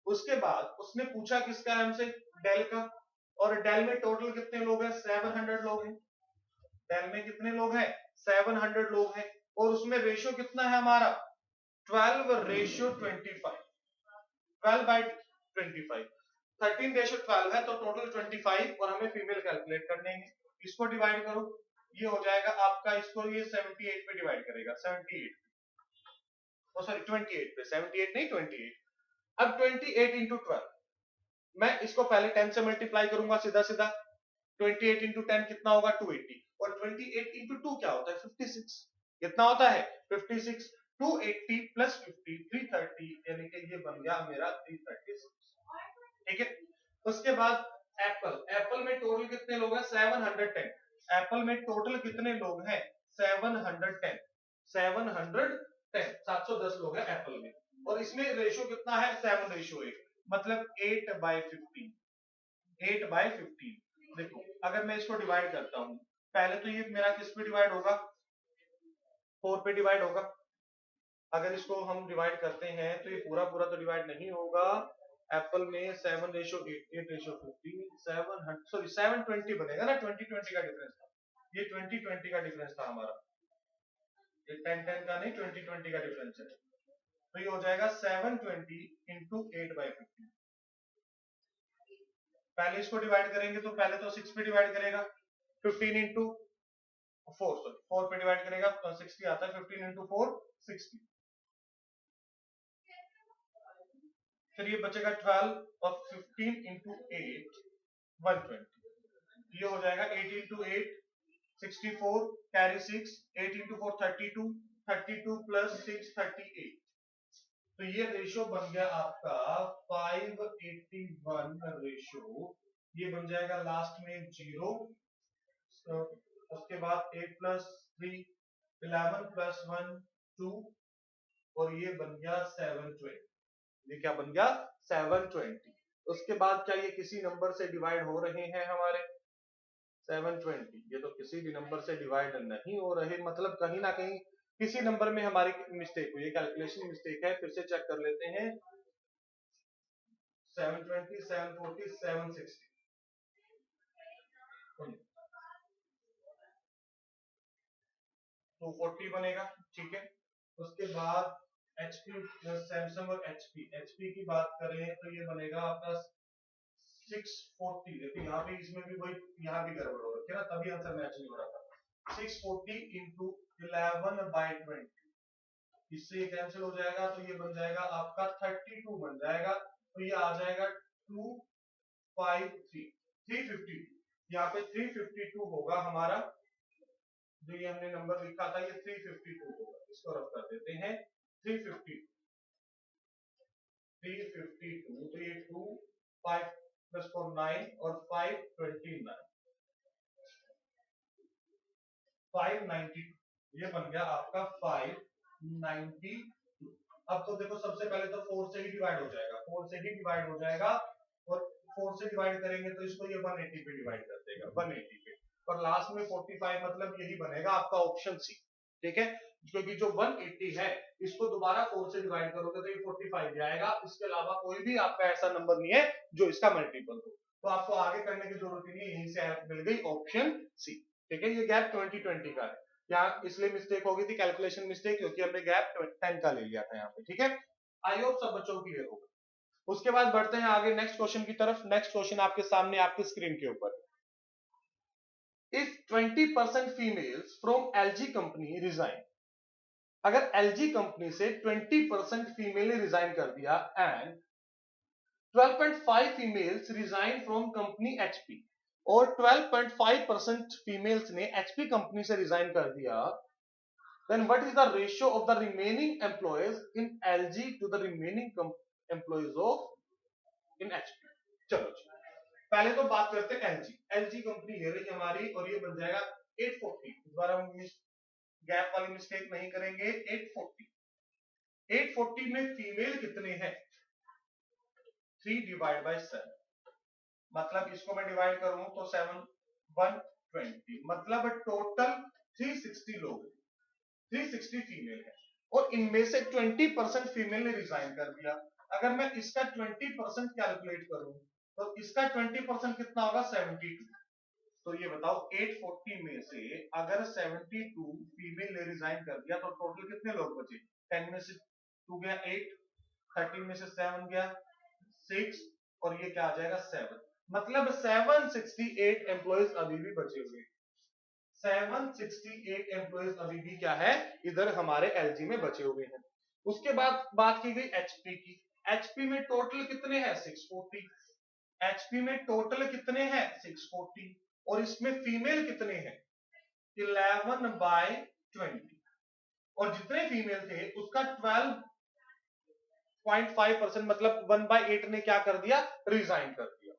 उसके बाद उसने पूछा किसका है हमसे, डेल का, और डेल में टोटल कितने लोग हैं, 700 लोग हैं। डेल में कितने लोग हैं, 700 लोग हैं, और उसमें रेशियो कितना है हमारा, 12:25। 12/25, 13:12 है, तो टोटल 25, और हमें फीमेल कैलकुलेट करने हैं। इसको डिवाइड करो, ये हो जाएगा आपका, इसको ये 78 पे डिवाइड करेगा, 78, सॉरी 28 पे, 78 नहीं 28। अब 28 इंटू 12, मैं इसको पहले 10 से मल्टीप्लाई करूंगा सीधा सीधा, 28 इंटू 10 कितना होगा, 280, और 28 इंटू 2 क्या होता है, 56। कितना होता है, 56। 280 + 50 330, यानी कि ये बन गया मेरा 336। ठीक है, उसके बाद एप्पल, एप्पल में टोटल कितने लोग हैं, 710। एप्पल में टोटल कितने लोग हैं, 710, 710 लोग हैं एप्पल में, और इसमें रेशियो कितना है, 7:8, मतलब 8/15, 8/15। देखो अगर मैं इसको डिवाइड करता हूं, पहले तो ये मेरा किस पे डिवाइड होगा, 4 पे डिवाइड होगा। अगर इसको हम डिवाइड करते हैं तो ये पूरा पूरा तो डिवाइड नहीं होगा। एप्पल में 7:8, 8:15, 720 बनेगा ना, 2020 का डिफरेंस था, ये 2020 का डिफरेंस था हमारा, ये 10-10 का नहीं, 2020 का डिफरेंस है। तो ये हो जाएगा 720 इंटू 8/15। पहले इसको डिवाइड करेंगे तो पहले तो 6 पे डिवाइड करेगा, 15 इंटू 4, सॉरी 4 पे डिवाइड करेगा तो 60 आता है, 15 इंटू 4 60, फिर ये बचेगा 12, और 15 इंटू 8 120। ये हो जाएगा 8 इंटू 8 64 कैरी 6 8 इंटू 4 32 32 प्लस 6 38। तो ये रेशो बन गया आपका 581 रेशो। ये बन जाएगा लास्ट में 0। उसके बाद 8 प्लस 3 11 प्लस 1 2 और ये बन गया 720। ये क्या बन गया 720। उसके बाद क्या ये किसी नंबर से डिवाइड हो रहे हैं हमारे 720? ये तो किसी भी नंबर से डिवाइड नहीं हो रहे, मतलब कहीं ना कहीं किसी नंबर में हमारी मिस्टेक हुई है, कैलकुलेशन मिस्टेक है। फिर से चेक कर लेते हैं। 720 740 760 240 बनेगा, ठीक है। उसके बाद HP सैमसंग और HP की बात करें तो ये बनेगा आपका 640। देखो यहाँ पे इसमें भी वही, यहाँ भी गड़बड़ हो रहा है ना, तभी आंसर मैच नहीं हो रहा था। 640 इंटू 11/20, इससे ये कैंसिल हो जाएगा तो ये बन जाएगा आपका 32 बन जाएगा। तो ये आ जाएगा 253 352। यहाँ पे 352 होगा हमारा, जो ये हमने नंबर लिखा था ये 352 होगा। इसको रफ कर देते हैं 352 तो ये 2 5 प्लस 4 9 और 5 29 592। ये बन गया आपका 592। अब तो देखो सबसे पहले तो 4 से ही डिवाइड हो जाएगा, 4 से ही डिवाइड हो जाएगा और 4 से डिवाइड करेंगे तो इसको ये 180 पे डिवाइड कर देगा 180 पे, और लास्ट में 45 मतलब यही बनेगा आपका ऑप्शन सी, ठीक है। क्योंकि जो 180 है इसको दोबारा 4 से डिवाइड करोगे तो ये 45 आएगा। इसके अलावा कोई भी आपका ऐसा नंबर नहीं है जो इसका मल्टीपल हो, तो आपको आगे करने की जरूरत ही नहीं है, यहीं से मिल गई ऑप्शन सी, ठीक है। ये गैप 2020 का है, यहाँ इसलिए मिस्टेक हो गई थी, कैलकुलेशन मिस्टेक, क्योंकि हमने गैप 10 का ले लिया था यहाँ पे, ठीक है। आई होप सब बच्चों को क्लियर होगा। उसके बाद बढ़ते हैं आगे नेक्स्ट क्वेश्चन की तरफ। नेक्स्ट क्वेश्चन आपके सामने आपकी स्क्रीन के ऊपर। If 20% females from LG company resign, अगर एलजी कंपनी से 20% फीमेल ने रिजाइन कर दिया and 12.5 females resign from company HP, और 12.5% फीमेल्स ने एचपी कंपनी से रिजाइन कर दिया, then what is the ratio of the remaining employees in LG to the remaining employees of in HP? चलो पहले तो बात करते हैं एलजी कंपनी ये रही हमारी, और ये बन जाएगा 840। इस बार हम गैप वाली मिस्टेक नहीं करेंगे। 840 में फीमेल कितने हैं? 3 डिवाइड बाय 7, मतलब इसको मैं डिवाइड करूं तो 7 120, मतलब टोटल 360 लोग, 360 फीमेल है, और इनमें से 20% फीमेल ने रिजाइन कर दिया। अगर मैं इसका 20% कैलकुलेट करूं तो इसका 20% कितना होगा? 72। तो ये बताओ 840 में से अगर 72 फीमेल ने रिजाइन कर दिया तो टोटल कितने लोग बचे? 10 में से 2 गया 8, 13 में से 7 गया 6, और ये क्या आ जाएगा 7, मतलब 768 एम्प्लॉयज अभी भी बचे हुए। 768 एम्प्लॉयज अभी भी क्या है इधर हमारे एलजी में बचे हुए हैं। उसके बाद बात की गई एचपी की। एचपी में टोटल कितने हैं? 640। एचपी में टोटल कितने हैं? 640, और इसमें फीमेल कितने हैं? 11/20, और जितने फीमेल थे उसका 12.5% मतलब 1/8 ने क्या कर दिया? रिजाइन कर दिया,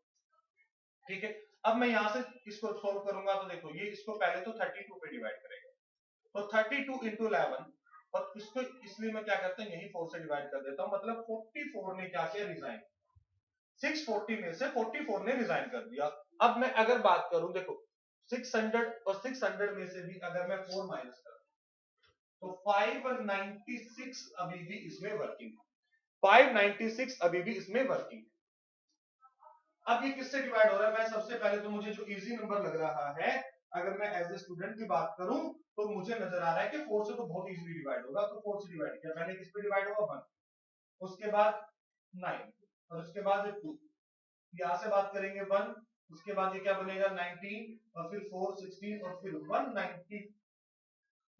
ठीक है। अब मैं यहां से इसको सोल्व करूंगा तो देखो ये इसको पहले तो 32 पे डिवाइड करेगा, तो 32 इंटू 11, और इसको इसलिए मैं क्या करता हूं यही 4 से डिवाइड कर देता हूं, मतलब 44 ने क्या किया? रिजाइन। 640 में से 44 ने रिजाइन कर दिया। अब मैं अगर बात करूं देखो 600 और 600 में से भी अगर मैं 4 माइनस करूं तो 596 अभी भी इसमें वर्किंग, 596 अभी भी इसमें वर्किंग। अब ये किससे डिवाइड हो रहा है? मैं सबसे पहले तो मुझे जो इजी नंबर लग रहा है, अगर मैं एज ए स्टूडेंट की बात करूं तो मुझे नजर आ रहा है कि 4 से तो बहुत इजीली डिवाइड होगा, तो 4 से डिवाइड किया। पहले किस पे डिवाइड होगा? 1, उसके बाद 9, और उसके बाद 2, यहां से बात करेंगे 1, उसके बाद ये क्या बनेगा? 19, और फिर 4 16, और फिर 190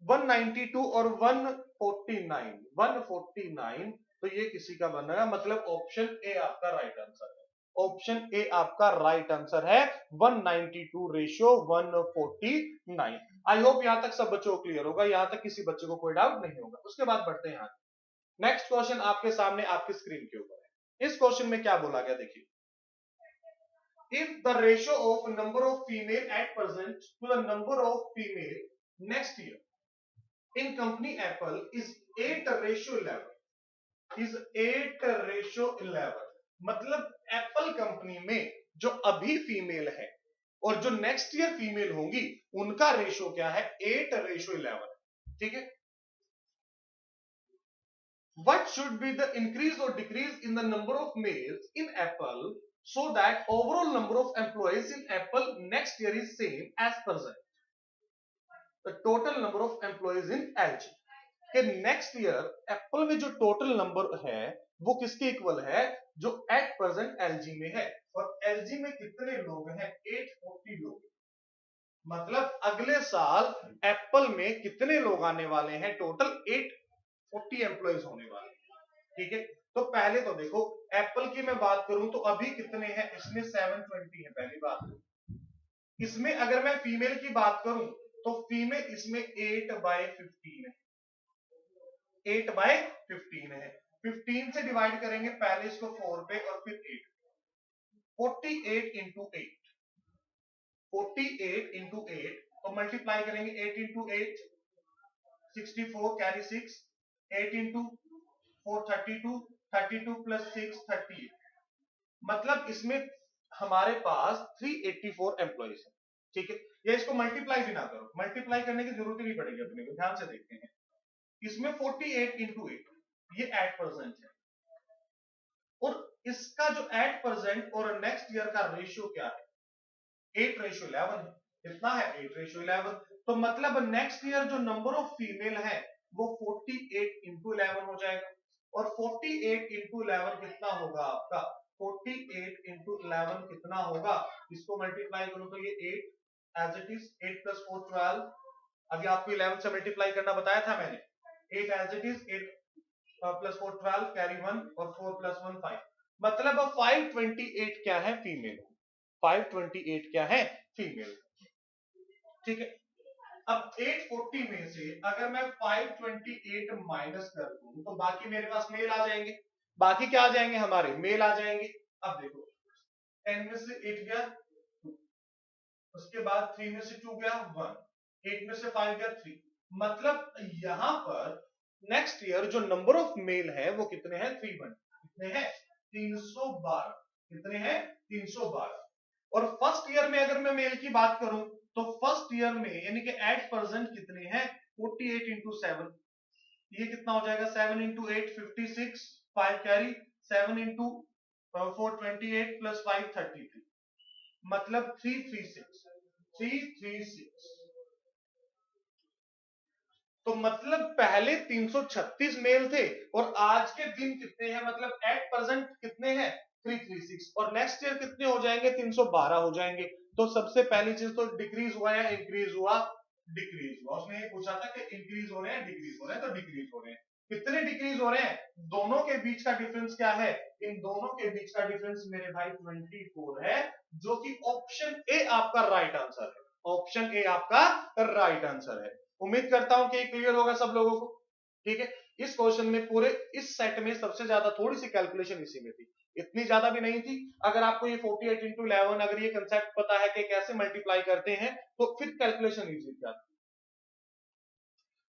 192 और 149 149, तो ये किसी का बनेगा, मतलब ऑप्शन ए आपका राइट आंसर है। ऑप्शन ए आपका राइट आंसर है 192:149। आई होप यहां तक सब बच्चों को क्लियर होगा, यहां तक किसी बच्चे को कोई डाउट नहीं होगा। उसके बाद बढ़ते हैं आगे। नेक्स्ट क्वेश्चन आपके सामने आपकी स्क्रीन के ऊपर है। इस क्वेश्चन में क्या बोला गया देखिए, if the ratio of number of female at present to the number of female next year in company Apple is 8:11 मतलब एप्पल कंपनी में जो अभी फीमेल है और जो नेक्स्ट ईयर फीमेल होंगी उनका रेशियो क्या है, 8:11। ठीक है, what should be the increase or decrease in the number of males in Apple so that overall number of employees in Apple next year is same as present the total number of employees in LG कि next year Apple में जो total number है वो किसके equal है, जो at present LG में है। और एलजी में कितने लोग हैं, 840 लोग। मतलब अगले साल एप्पल में कितने लोग आने वाले हैं, टोटल 840 एम्प्लॉयज होने वाले हैं। ठीक है, तो पहले तो देखो एप्पल की मैं बात करूं तो अभी कितने हैं, इसमें 720 है पहली बात। इसमें अगर मैं फीमेल की बात करूं तो फीमेल इसमें 8/15 है, 8/15 है। 15 से डिवाइड करेंगे पहले इसको 4 पे और फिर 8, 48 इंटू 8, 48 इंटू 8 तो मल्टीप्लाई करेंगे 8 इंटू 8 64 कैरी 6, 8 इंटू 4 32, 32 प्लस 6 38। मतलब इसमें हमारे पास 384 एम्प्लॉइज है। ठीक है, या इसको मल्टीप्लाई भी ना करो, मल्टीप्लाई करने की जरूरत ही नहीं पड़ेगी अपने को, ध्यान से देखते हैं। इसमें 48 इंटू 8 ये 8% है और इसका जो 8% और नेक्स्ट ईयर का रेशियो क्या है, 8:11 है। कितना है, 8:11। तो मतलब नेक्स्ट ईयर जो नंबर ऑफ फीमेल है वो 48 इंटू 11 हो जाएगा। और 48 इंटू 11 कितना होगा आपका, 48 इंटू 11 कितना होगा, इसको मल्टीप्लाई करो तो ये 8 एज इट इज, 8 प्लस 4 12। अभी आपको 11 से मल्टीप्लाई करना बताया था मैंने, 8 as it is, 8 plus 4 12 carry 1 और 4 प्लस 1 5। मतलब 528 क्या है, फीमेल। 528 क्या है, फीमेल। ठीक है, अब 840 में से अगर मैं 528 माइनस कर दूं तो बाकी मेरे पास मेल आ जाएंगे। बाकी क्या आ जाएंगे, हमारे मेल आ जाएंगे। अब देखो 10 में से 8 गया 2, उसके बाद 3 में से 2 गया 1, 8 में से 5 गया 3। मतलब यहां पर नेक्स्ट ईयर जो नंबर ऑफ मेल है वो कितने हैं, 300। कितने हैं, 312। कितने हैं, 312। और फर्स्ट ईयर में अगर मैं मेल की बात करूं तो फर्स्ट ईयर में यानी कि 8% कितने हैं, 48 इंटू 7, ये कितना हो जाएगा, 7 इंटू 8 56, 5 कैरी, 7 इंटू 4 28 प्लस 5 33। मतलब 336। तो मतलब पहले 336 मेल थे और आज के दिन कितने हैं, मतलब 8% कितने हैं, 336। और नेक्स्ट ईयर कितने हो जाएंगे, 312 हो जाएंगे। तो सबसे पहली चीज तो डिक्रीज हुआ या इंक्रीज हुआ, डिक्रीज हुआ। उसने ये पूछा था कि इंक्रीज हो रहे हैं डिक्रीज हो रहे हैं, तो डिक्रीज हो रहे हैं। कितने डिक्रीज हो रहे हैं, दोनों के बीच का डिफरेंस क्या है, इन दोनों के बीच का डिफरेंस मेरे भाई 24 है, जो कि ऑप्शन ए आपका राइट आंसर है। ऑप्शन ए आपका राइट आंसर है। उम्मीद करता हूं कि क्लियर होगा सब लोगों को। ठीक है, इस क्वेश्चन में पूरे इस सेट में सबसे ज्यादा थोड़ी सी कैलकुलेशन इसी में थी, इतनी ज्यादा भी नहीं थी। अगर आपको ये 48 इंटू 11 अगर ये कंसेप्ट पता है कि कैसे मल्टीप्लाई करते हैं तो फिर कैलकुलेशन इजी जाती।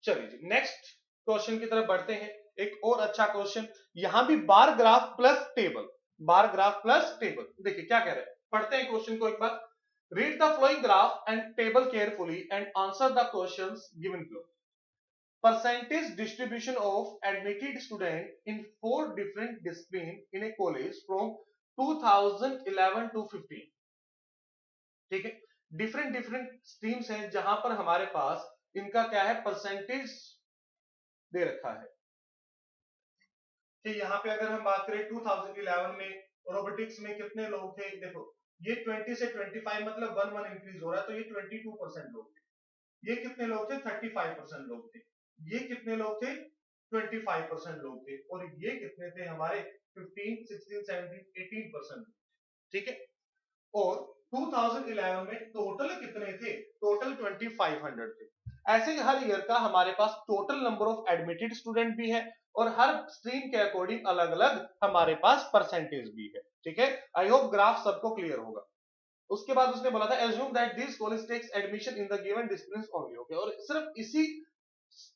चलिए जी नेक्स्ट क्वेश्चन की तरफ बढ़ते हैं। एक और अच्छा क्वेश्चन, यहां भी bar graph plus table, bar graph plus table. देखिए क्या कह रहे हैं, पढ़ते हैं क्वेश्चन को एक बार। Read the flowing graph and table carefully and answer the questions given below. Percentage distribution of admitted students in 4 different disciplines in a college from 2011 to 15. ठीक है, डिफरेंट स्ट्रीम्स हैं जहां पर हमारे पास इनका क्या है, परसेंटेज दे रखा है। कि यहां पे अगर हम बात करें 2011 में रोबोटिक्स में कितने लोग थे, देखो ये 20 से 25 मतलब 1 इंक्रीज हो रहा है, तो ये 22% लोग थे। ये कितने लोग थे, 35% लोग थे। ये कितने लोग थे, 25% लोग थे। और ये कितने थे हमारे, 15 16 17 18%। ठीक है। और 2011 में टोटल कितने थे? टोटल 2500 थे। ऐसे ही हर ईयर का हमारे पास total number of admitted student भी है और हर स्ट्रीम के अकॉर्डिंग अलग अलग हमारे पास परसेंटेज भी है। ठीक है, आई होप ग्राफ सबको क्लियर होगा। उसके बाद उसने बोला था assume that this college takes admission in the given disciplines only. Okay, और सिर्फ इसी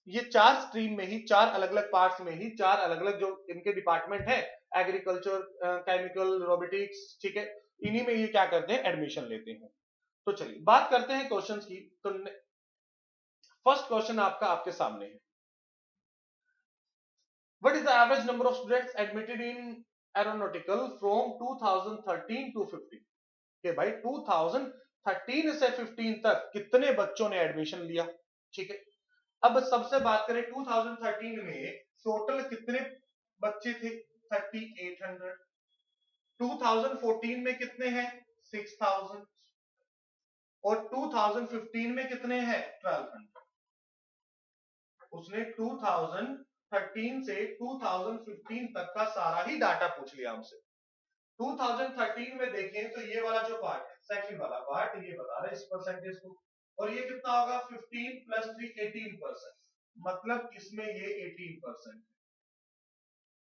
ये 4 स्ट्रीम में ही, 4 अलग अलग पार्ट्स में ही, 4 अलग अलग जो इनके डिपार्टमेंट है, एग्रीकल्चर, केमिकल, रोबोटिक्स, ठीक है, इन्हीं में ये क्या करते हैं, एडमिशन लेते हैं। तो चलिए बात करते हैं क्वेश्चंस की। तो फर्स्ट क्वेश्चन आपका आपके सामने है, what is the average number of students admitted in aeronautical from 2013 to 15? कि भाई 2013 से 15 तक कितने बच्चों ने एडमिशन लिया। ठीक है, अब सबसे बात करें 2013 में टोटल कितने बच्चे थे, 3800। 2014 में कितने हैं, 6000। और 2015 में कितने हैं, 1200। उसने 2013 से 2015 तक का सारा ही डाटा पूछ लिया हमसे। 2013 में देखें तो ये वाला जो पार्ट है, सेकंड वाला पार्ट, ये बता रहा है इस परसेंटेज को, और ये कितना होगा, 15 प्लस 3 18%, मतलब इसमें ये 18%।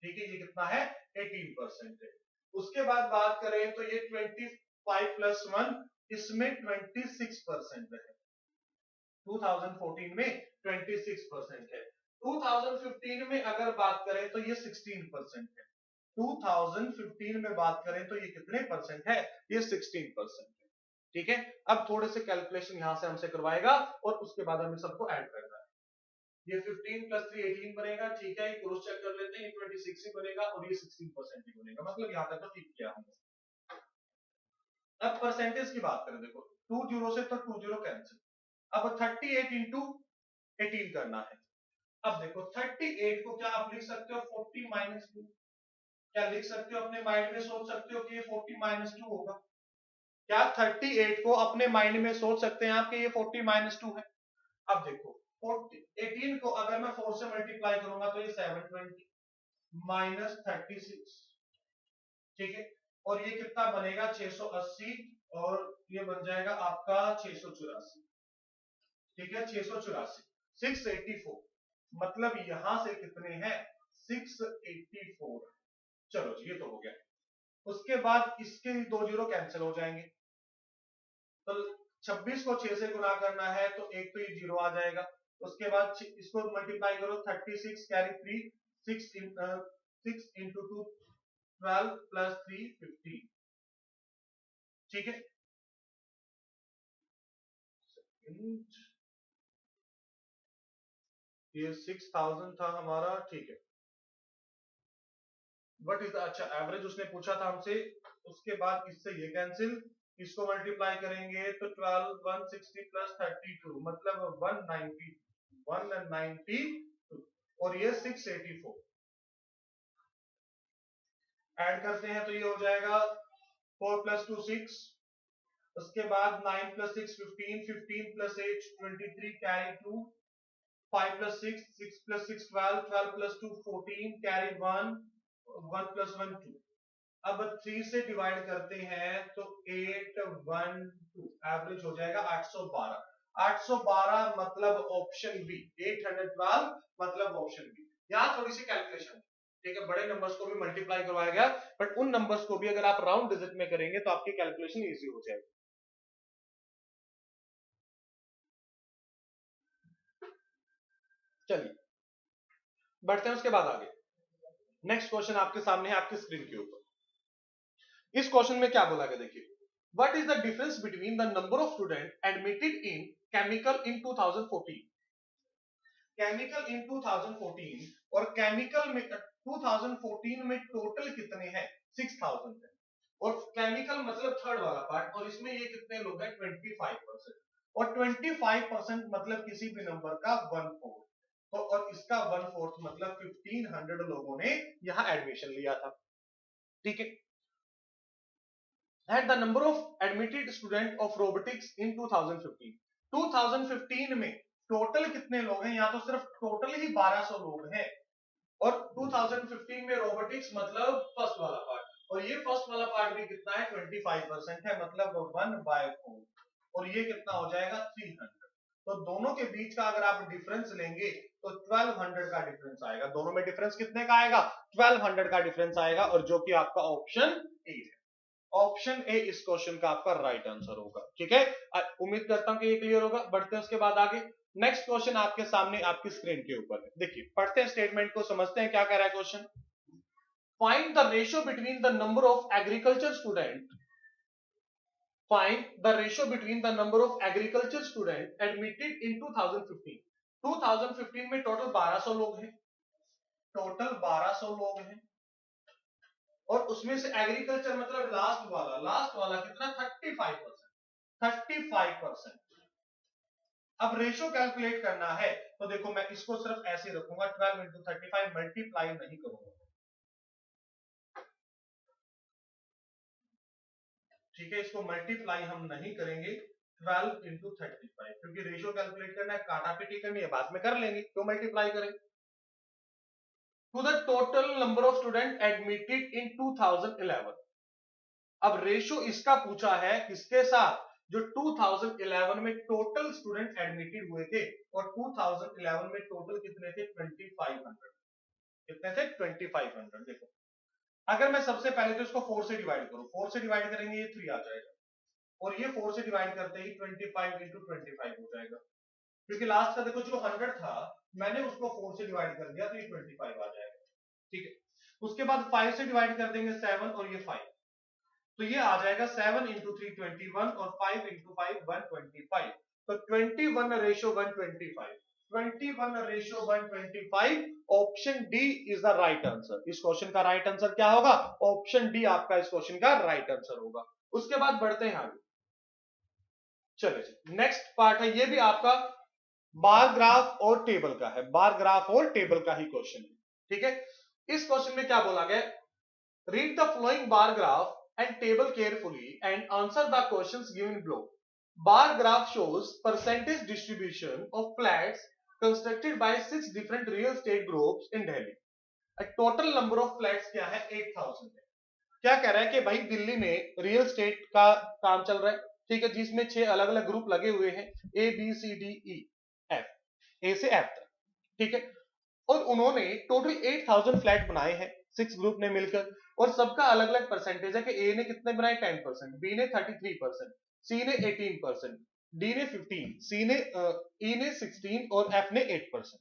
ठीक है, ये कितना है, 18% है। उसके बाद बात करें तो ये 25 प्लस 1, इसमें 26% है। 2014 में 26% है। 2015 में अगर बात करें तो ये 16% है। 2015 में बात करें तो ये कितने परसेंट है, ये 16% है। ठीक है, अब थोड़े से कैलकुलेशन यहां से हमसे करवाएगा और उसके बाद हमें सबको ऐड करना है। ये 15 प्लस 3 18 बनेगा, ठीक है, क्रॉस चेक कर लेते हैं, ये 26 ही बनेगा और ये 16% ही बनेगा, मतलब यहां तक तो ठीक किया हमने। अब परसेंटेज की बात करें, देखो 2 जीरो से तो 2 जीरो कैंसिल। अब 38 इंटू 18 करना है। अब देखो 38 को क्या आप लिख सकते हो 40 माइनस 2, क्या लिख सकते हो, अपने माइंड में सोच सकते हो कि ये 40 माइनस 2 होगा। क्या 38 को अपने माइंड में सोच सकते हैं आप कि ये 40 माइनस 2 है। अब देखो 18 को अगर मैं 4 से मल्टीप्लाई करूंगा तो ये 720 माइनस 36, ठीक है, और ये कितना बनेगा 680, और ये बन जाएगा आपका 684। ठीक है, 684, 684, मतलब यहां से कितने हैं, 684। चलो जी, ये तो हो गया। उसके बाद इसके 2 जीरो कैंसिल हो जाएंगे, तो 26 को 6 से गुना करना है तो एक तो ये जीरो आ जाएगा। उसके बाद इसको मल्टीप्लाई करो, 36 कैरी 3, 6 इंटू 2 12 प्लस 3 15। ठीक है, ये 6000 था हमारा। ठीक है, व्हाट इज द, अच्छा एवरेज उसने पूछा था हमसे। उसके बाद इससे ये कैंसिल, इसको मल्टीप्लाई करेंगे तो 12 160 प्लस 32, मतलब 192, और ये 684 ऐड करते हैं तो ये हो जाएगा 4 प्लस 2 6। उसके बाद 9 plus 6 15, 15 plus 8 23 carry 2, 5 plus 6 6 plus 6 12, 12 plus 2 14 carry 1, 1 plus 1 2। अब 3 से डिवाइड करते हैं तो 812, एवरेज हो जाएगा 812। 812 मतलब ऑप्शन बी, 812 मतलब ऑप्शन बी। यहां थोड़ी सी कैलकुलेशन, ठीक है, बड़े नंबर्स को भी मल्टीप्लाई करवाया गया, बट उन नंबर्स को भी अगर आप राउंड डिजिट में करेंगे तो आपकी कैलकुलेशन इजी हो जाएगी। चलिए बढ़ते हैं उसके बाद आगे। नेक्स्ट क्वेश्चन आपके सामने है, आपकी स्क्रीन के ऊपर। इस क्वेश्चन में क्या बोला गया, देखिए, what is the difference between the number of student admitted in chemical in 2014? Chemical in 2014 और केमिकल में 2014 में टोटल कितने हैं, 6000 है, और केमिकल मतलब थर्ड वाला पार्ट, और इसमें ये कितने लोग हैं, 25%, और 25% मतलब किसी भी नंबर का 1/4, तो और इसका 1/4 मतलब 1500 लोगों ने यहां एडमिशन लिया था। ठीक है, had the number of admitted student of robotics in 2015, 2015 में टोटल कितने लोग हैं, यहाँ तो सिर्फ टोटल ही 1200 लोग हैं, और 2015 में रोबोटिक्स मतलब फर्स्ट वाला पार्ट, और ये फर्स्ट वाला पार्ट भी कितना है 25% है, मतलब 1/4, और ये कितना हो जाएगा 300। तो दोनों के बीच का अगर आप डिफरेंस लेंगे तो 1200 का डिफरेंस आएगा। दोनों में डिफरेंस कितने का आएगा? 1200 का डिफरेंस आएगा, और जो कि आपका ऑप्शन ए है। ऑप्शन ए इस क्वेश्चन का आपका राइट आंसर होगा। ठीक है, उम्मीद करता हूं कि ये क्लियर होगा। बढ़ते हैं उसके बाद आगे। नेक्स्ट क्वेश्चन आपके सामने आपकी स्क्रीन के ऊपर है, देखिए पढ़ते हैं स्टेटमेंट को, समझते हैं क्या कह रहा है question. Find the ratio between the number of agriculture student Find the ratio between the number of agriculture students admitted in 2015. 2015 में टोटल 1200 लोग हैं, टोटल 1200 लोग हैं, और उसमें से एग्रीकल्चर मतलब लास्ट वाला कितना 35%। अब रेशियो कैलकुलेट करना है तो देखो मैं इसको सिर्फ ऐसे रखूंगा, 12 इंटू 35 मल्टीप्लाई नहीं करूंगा। ठीक है, इसको मल्टीप्लाई हम नहीं करेंगे 12 इंटू 35, क्योंकि रेशियो कैलकुलेट करना है, काटा पीटी करनी है, बाद में कर लेंगे, क्यों मल्टीप्लाई करें। To the total number of student admitted in 2011। अब रेशियो इसका पूछा है किसके साथ, जो 2011 में टोटल स्टूडेंट एडमिटेड हुए थे, और 2011 में टोटल कितने थे 2500। कितने थे 2500। देखो अगर मैं सबसे पहले तो इसको 4 से डिवाइड करूं, 4 से डिवाइड करेंगे ये 3 आ जाएगा, और ये 4 से डिवाइड करते ही 25 इंटू 25 हो जाएगा, क्योंकि लास्ट का देखो जो 100 था मैंने उसको 4 से डिवाइड कर दिया तो ये 25 आ जाएगा। ठीक है, उसके बाद 5 से डिवाइड कर देंगे 7 और ये 5, तो ये आ जाएगा 7 इंटू 3 21 और 5 इंटू 5 125। तो 21 ratio 125, 21 ratio 125, option D is the right answer. इस क्वेश्चन का राइट आंसर क्या होगा? ऑप्शन डी आपका इस क्वेश्चन का राइट आंसर होगा। उसके बाद बढ़ते हैं आगे, चलिए नेक्स्ट पार्ट है, ये भी आपका बार ग्राफ और टेबल का है, बार ग्राफ और टेबल का ही क्वेश्चन है। ठीक है, इस क्वेश्चन में क्या बोला गया, read the flowing bar graph and table carefully and answer the questions given below. Bar graph shows percentage distribution of flats constructed by 6 different real estate groups in Delhi. A total number of flats क्या है 8000 है। क्या कह रहा है कि भाई दिल्ली में रियल एस्टेट का काम चल रहा है, ठीक है, जिसमें 6 अलग अलग ग्रुप लगे हुए हैं, A B C D E F, A से एफ तक। ठीक है, और उन्होंने टोटल 8000 फ्लैट बनाए हैं 6 ग्रुप ने मिलकर, और सबका अलग अलग परसेंटेज है कि ए ने कितने बनाए 10%, बी ने 33%, सी ने 18%, डी ने 15, सी ने ई ने 16 और एफ ने 8%।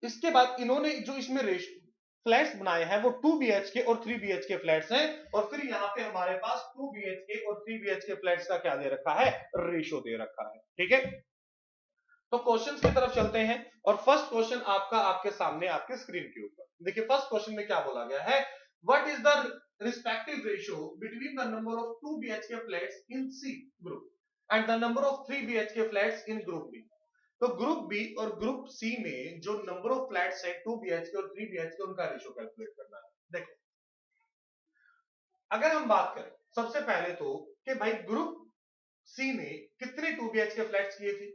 इसके बाद इन्होंने जो इसमें फ्लैट्स बनाए हैं वो 2 BHK और 3 BHK फ्लैट्स हैं, और फिर यहाँ पे हमारे पास 2 BHK और 3 BHK फ्लैट्स का क्या दे रखा है, रेशो दे रखा है। ठीक है, तो क्वेश्चंस की तरफ चलते हैं, और फर्स्ट क्वेश्चन आपका आपके सामने आपके स्क्रीन के ऊपर देखिए। फर्स्ट क्वेश्चन में क्या बोला गया है, what is the respective ratio between the number of 2 BHK flats in C group and the number of 3 BHK flats in group B. तो ग्रुप बी और ग्रुप सी में जो नंबर ऑफ फ्लैट्स है 2 BHK और 3 BHK उनका ratio calculate करना है। देखो अगर हम बात करें सबसे पहले तो कि भाई ग्रुप सी ने कितने 2 BHK फ्लैट्स किए थे,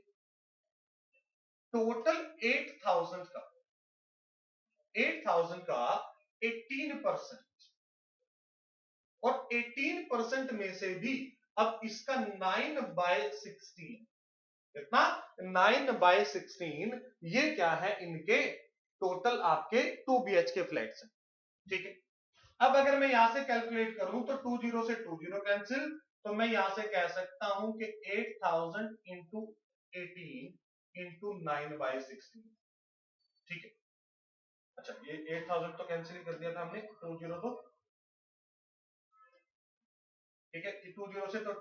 टोटल 8000 का 18%, और 18% में से भी अब इसका 9/16, कितना 9/16, ये क्या है इनके टोटल आपके 2 BHK फ्लैट्स हैं। ठीक है, अब अगर मैं यहां से कैलकुलेट करूं तो 20 से 20 कैंसिल, तो मैं यहां से कह सकता हूं कि 8000 इंटू 18 इंटू 9/16। ठीक है, अच्छा ये 8000 तो कैंसिल कर दिया था हमने, 20 तो ठीक है, 20 से तो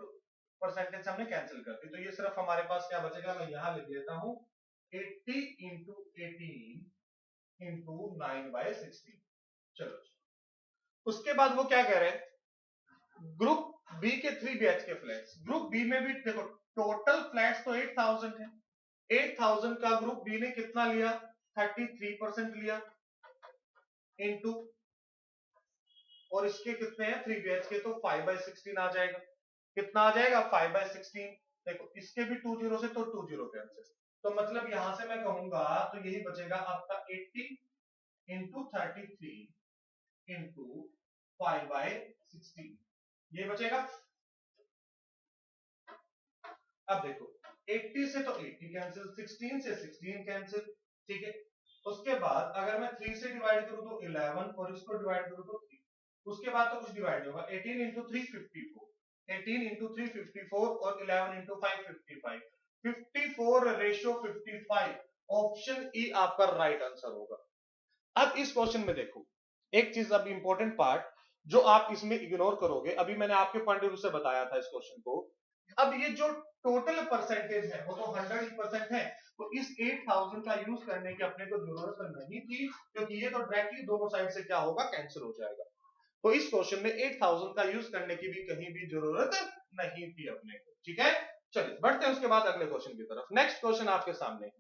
परसेंटेज हमने कैंसिल कर दी, तो ये सिर्फ हमारे पास क्या बचेगा, मैं यहां लिख देता हूं 80 इंटू 18 इंटू 9/16। चलो उसके बाद वो क्या कह रहे हैं, ग्रुप बी के 3 BHK फ्लैट्स, ग्रुप बी में भी देखो टोटल फ्लैट्स तो 8000 है, 8000 का ग्रुप बी ने कितना लिया 33% लिया, इनटू, और इसके कितने हैं 3 BHK तो 5/16 आ जाएगा। कितना आ जाएगा 5/16। देखो इसके भी 20 से तो 20 कैंसिल, तो मतलब यहां से मैं कहूंगा तो यही बचेगा आपका 80 इंटू 33 इंटू 5/16 ये बचेगा। अब देखो 80 से तो 80 कैंसिल, 16 से 16 कैंसिल, ठीक है। उसके बाद अगर मैं 3 से डिवाइड करूं तो 11 और इसको डिवाइड करूं तो 3, उसके बाद तो कुछ डिवाइड नहीं होगा। 18 इंटू 3 54, 18 इंटू 3 54 और 11 इंटू 5 55, 54 रेशियो 55, ऑप्शन ई आपका राइट आंसर होगा। अब इस क्वेश्चन में देखो एक चीज, अब इंपॉर्टेंट पार्ट जो आप इसमें इग्नोर करोगे, अभी मैंने आपके पॉइंट ऑफ व्यू से बताया था इस क्वेश्चन को। अब ये जो टोटल परसेंटेज है वो तो 100% है, तो इस 8000 का यूज करने की अपने को जरूरत नहीं थी, क्योंकि ये तो डायरेक्टली दोनों साइड से क्या होगा, कैंसिल हो जाएगा। तो इस क्वेश्चन में 8000 का यूज करने की भी कहीं भी जरूरत नहीं थी अपने को, ठीक है। चलिए बढ़ते हैं उसके बाद अगले क्वेश्चन की तरफ। नेक्स्ट क्वेश्चन आपके सामने है,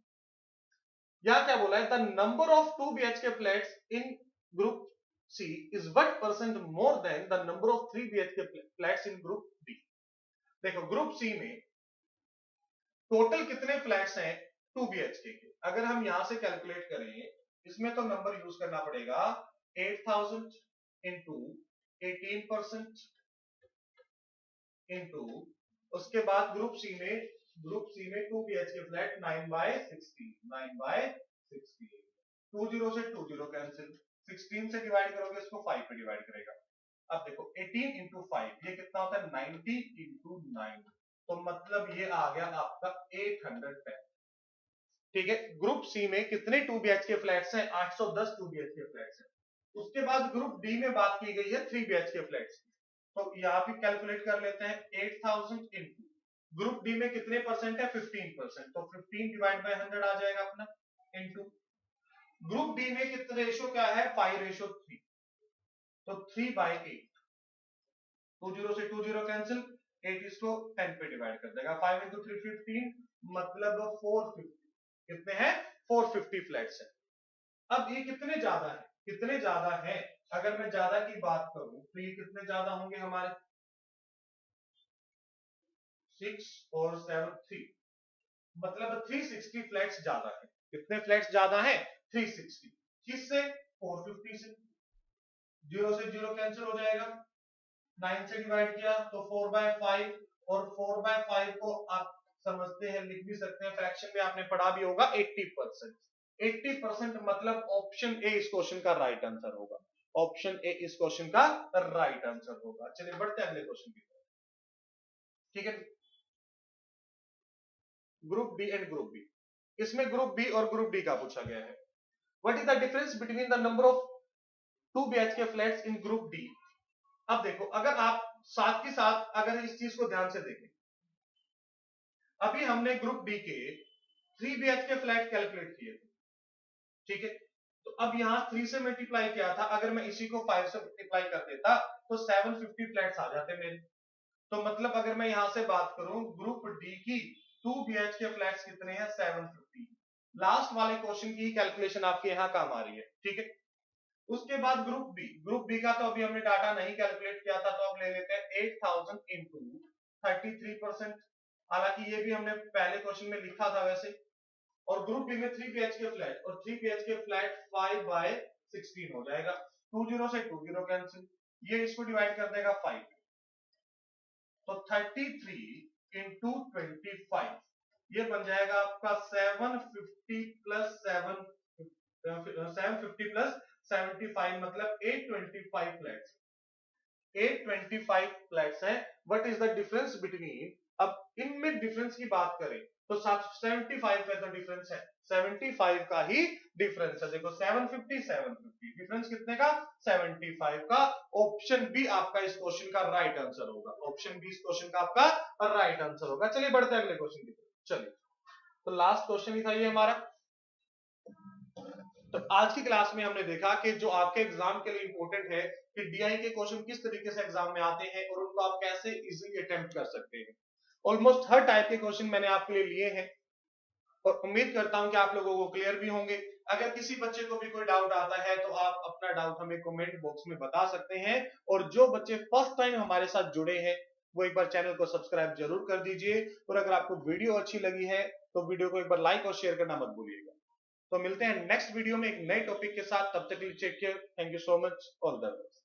यहां क्या बोला है, the number of 2 BHK flats in group C is what percent more than the number of 3 BHK flats in group D. देखो ग्रुप सी में टोटल कितने फ्लैट्स हैं 2 BHK के, अगर हम यहां से कैलकुलेट करें, इसमें तो नंबर यूज करना पड़ेगा 8000 इंटू 18% इंटू, उसके बाद ग्रुप सी में 2 BHK फ्लैट 9/16, 9/16, 20 से 20 कैंसिल, 16 से डिवाइड करोगे इसको 5 पे डिवाइड करेगा। अब देखो 18 इंटू 5 ये कितना होता है, 90 इंटू 9, तो मतलब ये आ गया आपका 810, ठीक है। ग्रुप सी में कितने 2 BHK फ्लैट्स हैं, 810 2 BHK फ्लैट्स हैं। उसके बाद ग्रुप डी में बात की गई है 3 BHK फ्लैट्स की, तो यहां भी कैलकुलेट कर लेते हैं 8000 इंटू ग्रुप डी में कितने परसेंट है, 15%, तो 15 डिवाइड बाय 100 आ जाएगा अपना, इंटू ग्रुप डी में कितने रेशो क्या है, 5:3, तो 3/8, 20 से 20 कैंसिल, 8 इसको 10 पे डिवाइड कर देगा, 5 इंटू 3 15, मतलब 450, कितने हैं 450 फ्लैट्स है। अब ये कितने ज्यादा है, कितने ज्यादा है, अगर मैं ज्यादा की बात करूं तो ये कितने ज्यादा होंगे हमारे, 6 और 7 3, मतलब 360 फ्लैट्स ज्यादा है। कितने फ्लैट्स ज्यादा है, 360, किससे, 450 से, 0 से 0 कैंसिल हो जाएगा, 9 से डिवाइड किया तो 4/5, और 4/5 को आप समझते हैं, लिख भी सकते हैं, फ्रैक्शन में आपने पढ़ा भी होगा 80%, 80% मतलब ऑप्शन ए इस क्वेश्चन का राइट आंसर होगा, ऑप्शन ए इस क्वेश्चन का राइट आंसर होगा। चलिए बढ़ते हैं अगले क्वेश्चन की तरफ, ठीक है। Group B and group B, इसमें ग्रुप बी और ग्रुप डी का पूछा गया है, what is the difference between the number of 2 BHK flats in group D. अब देखो अगर आप साथ के साथ अगर इस चीज को ध्यान से देखें, अभी हमने ग्रुप डी के 3 BHK फ्लैट कैलकुलेट किए थे, ठीक है। तो अब यहां 3 से मल्टीप्लाई किया था, अगर मैं इसी को 5 से मल्टीप्लाई कर देता तो 750 फ्लैट्स आ जाते मेरे। तो मतलब अगर मैं यहां से बात करूं ग्रुप डी की 2 BHK फ्लैट्स कितने हैं, 750। लास्ट वाले क्वेश्चन की कैलकुलेशन आपके यहां काम आ रही है, ठीक है। उसके बाद ग्रुप बी का तो अभी हमने डाटा नहीं कैलकुलेट किया था, तो अब ले लेते हैं 8000 इंटू 33%, हालांकि ये भी हमने पहले क्वेश्चन में लिखा था वैसे। और ग्रुप बी में 3 BHK फ्लैट, और 3 BHK फ्लैट 5/16 हो जाएगा, 20 से 20 कैंसिल, ये इसको डिवाइड कर देगा 5, तो 33 इंटू 25, ये बन जाएगा आपका 750 प्लस 750 प्लस 75, मतलब 825 फ्लैट्स, 825 फ्लैट्स हैं। What is the difference between, अब इनमें डिफरेंस की बात करें तो 75 पे तो डिफरेंस है, 75 का ही डिफरेंस है। देखो 750 750, डिफरेंस कितने का, 75 का। ऑप्शन बी आपका इस क्वेश्चन का राइट आंसर होगा, ऑप्शन बी इस क्वेश्चन का आपका राइट आंसर होगा। चलिए बढ़ते हैं अगले क्वेश्चन की तरफ। चलिए तो लास्ट क्वेश्चन ही था ये हमारा। तो आज की क्लास में हमने देखा कि जो आपके एग्जाम के लिए इंपॉर्टेंट है कि डीआई के क्वेश्चन किस तरीके से एग्जाम में आते हैं और उनको आप कैसे इजीली अटेम्प्ट कर सकते हैं। ऑलमोस्ट हर टाइप के क्वेश्चन मैंने आपके लिए लिए हैं और उम्मीद करता हूं कि आप लोगों को क्लियर भी होंगे। अगर किसी बच्चे को भी कोई डाउट आता है तो आप अपना डाउट हमें कमेंट बॉक्स में बता सकते हैं, और जो बच्चे फर्स्ट टाइम हमारे साथ जुड़े हैं वो एक बार चैनल को सब्सक्राइब जरूर कर दीजिए, और अगर आपको वीडियो अच्छी लगी है तो वीडियो को एक बार लाइक और शेयर करना मत भूलिएगा। तो मिलते हैं नेक्स्ट वीडियो में एक नए टॉपिक के साथ, तब तक के लिए take care, thank you so much, all the best.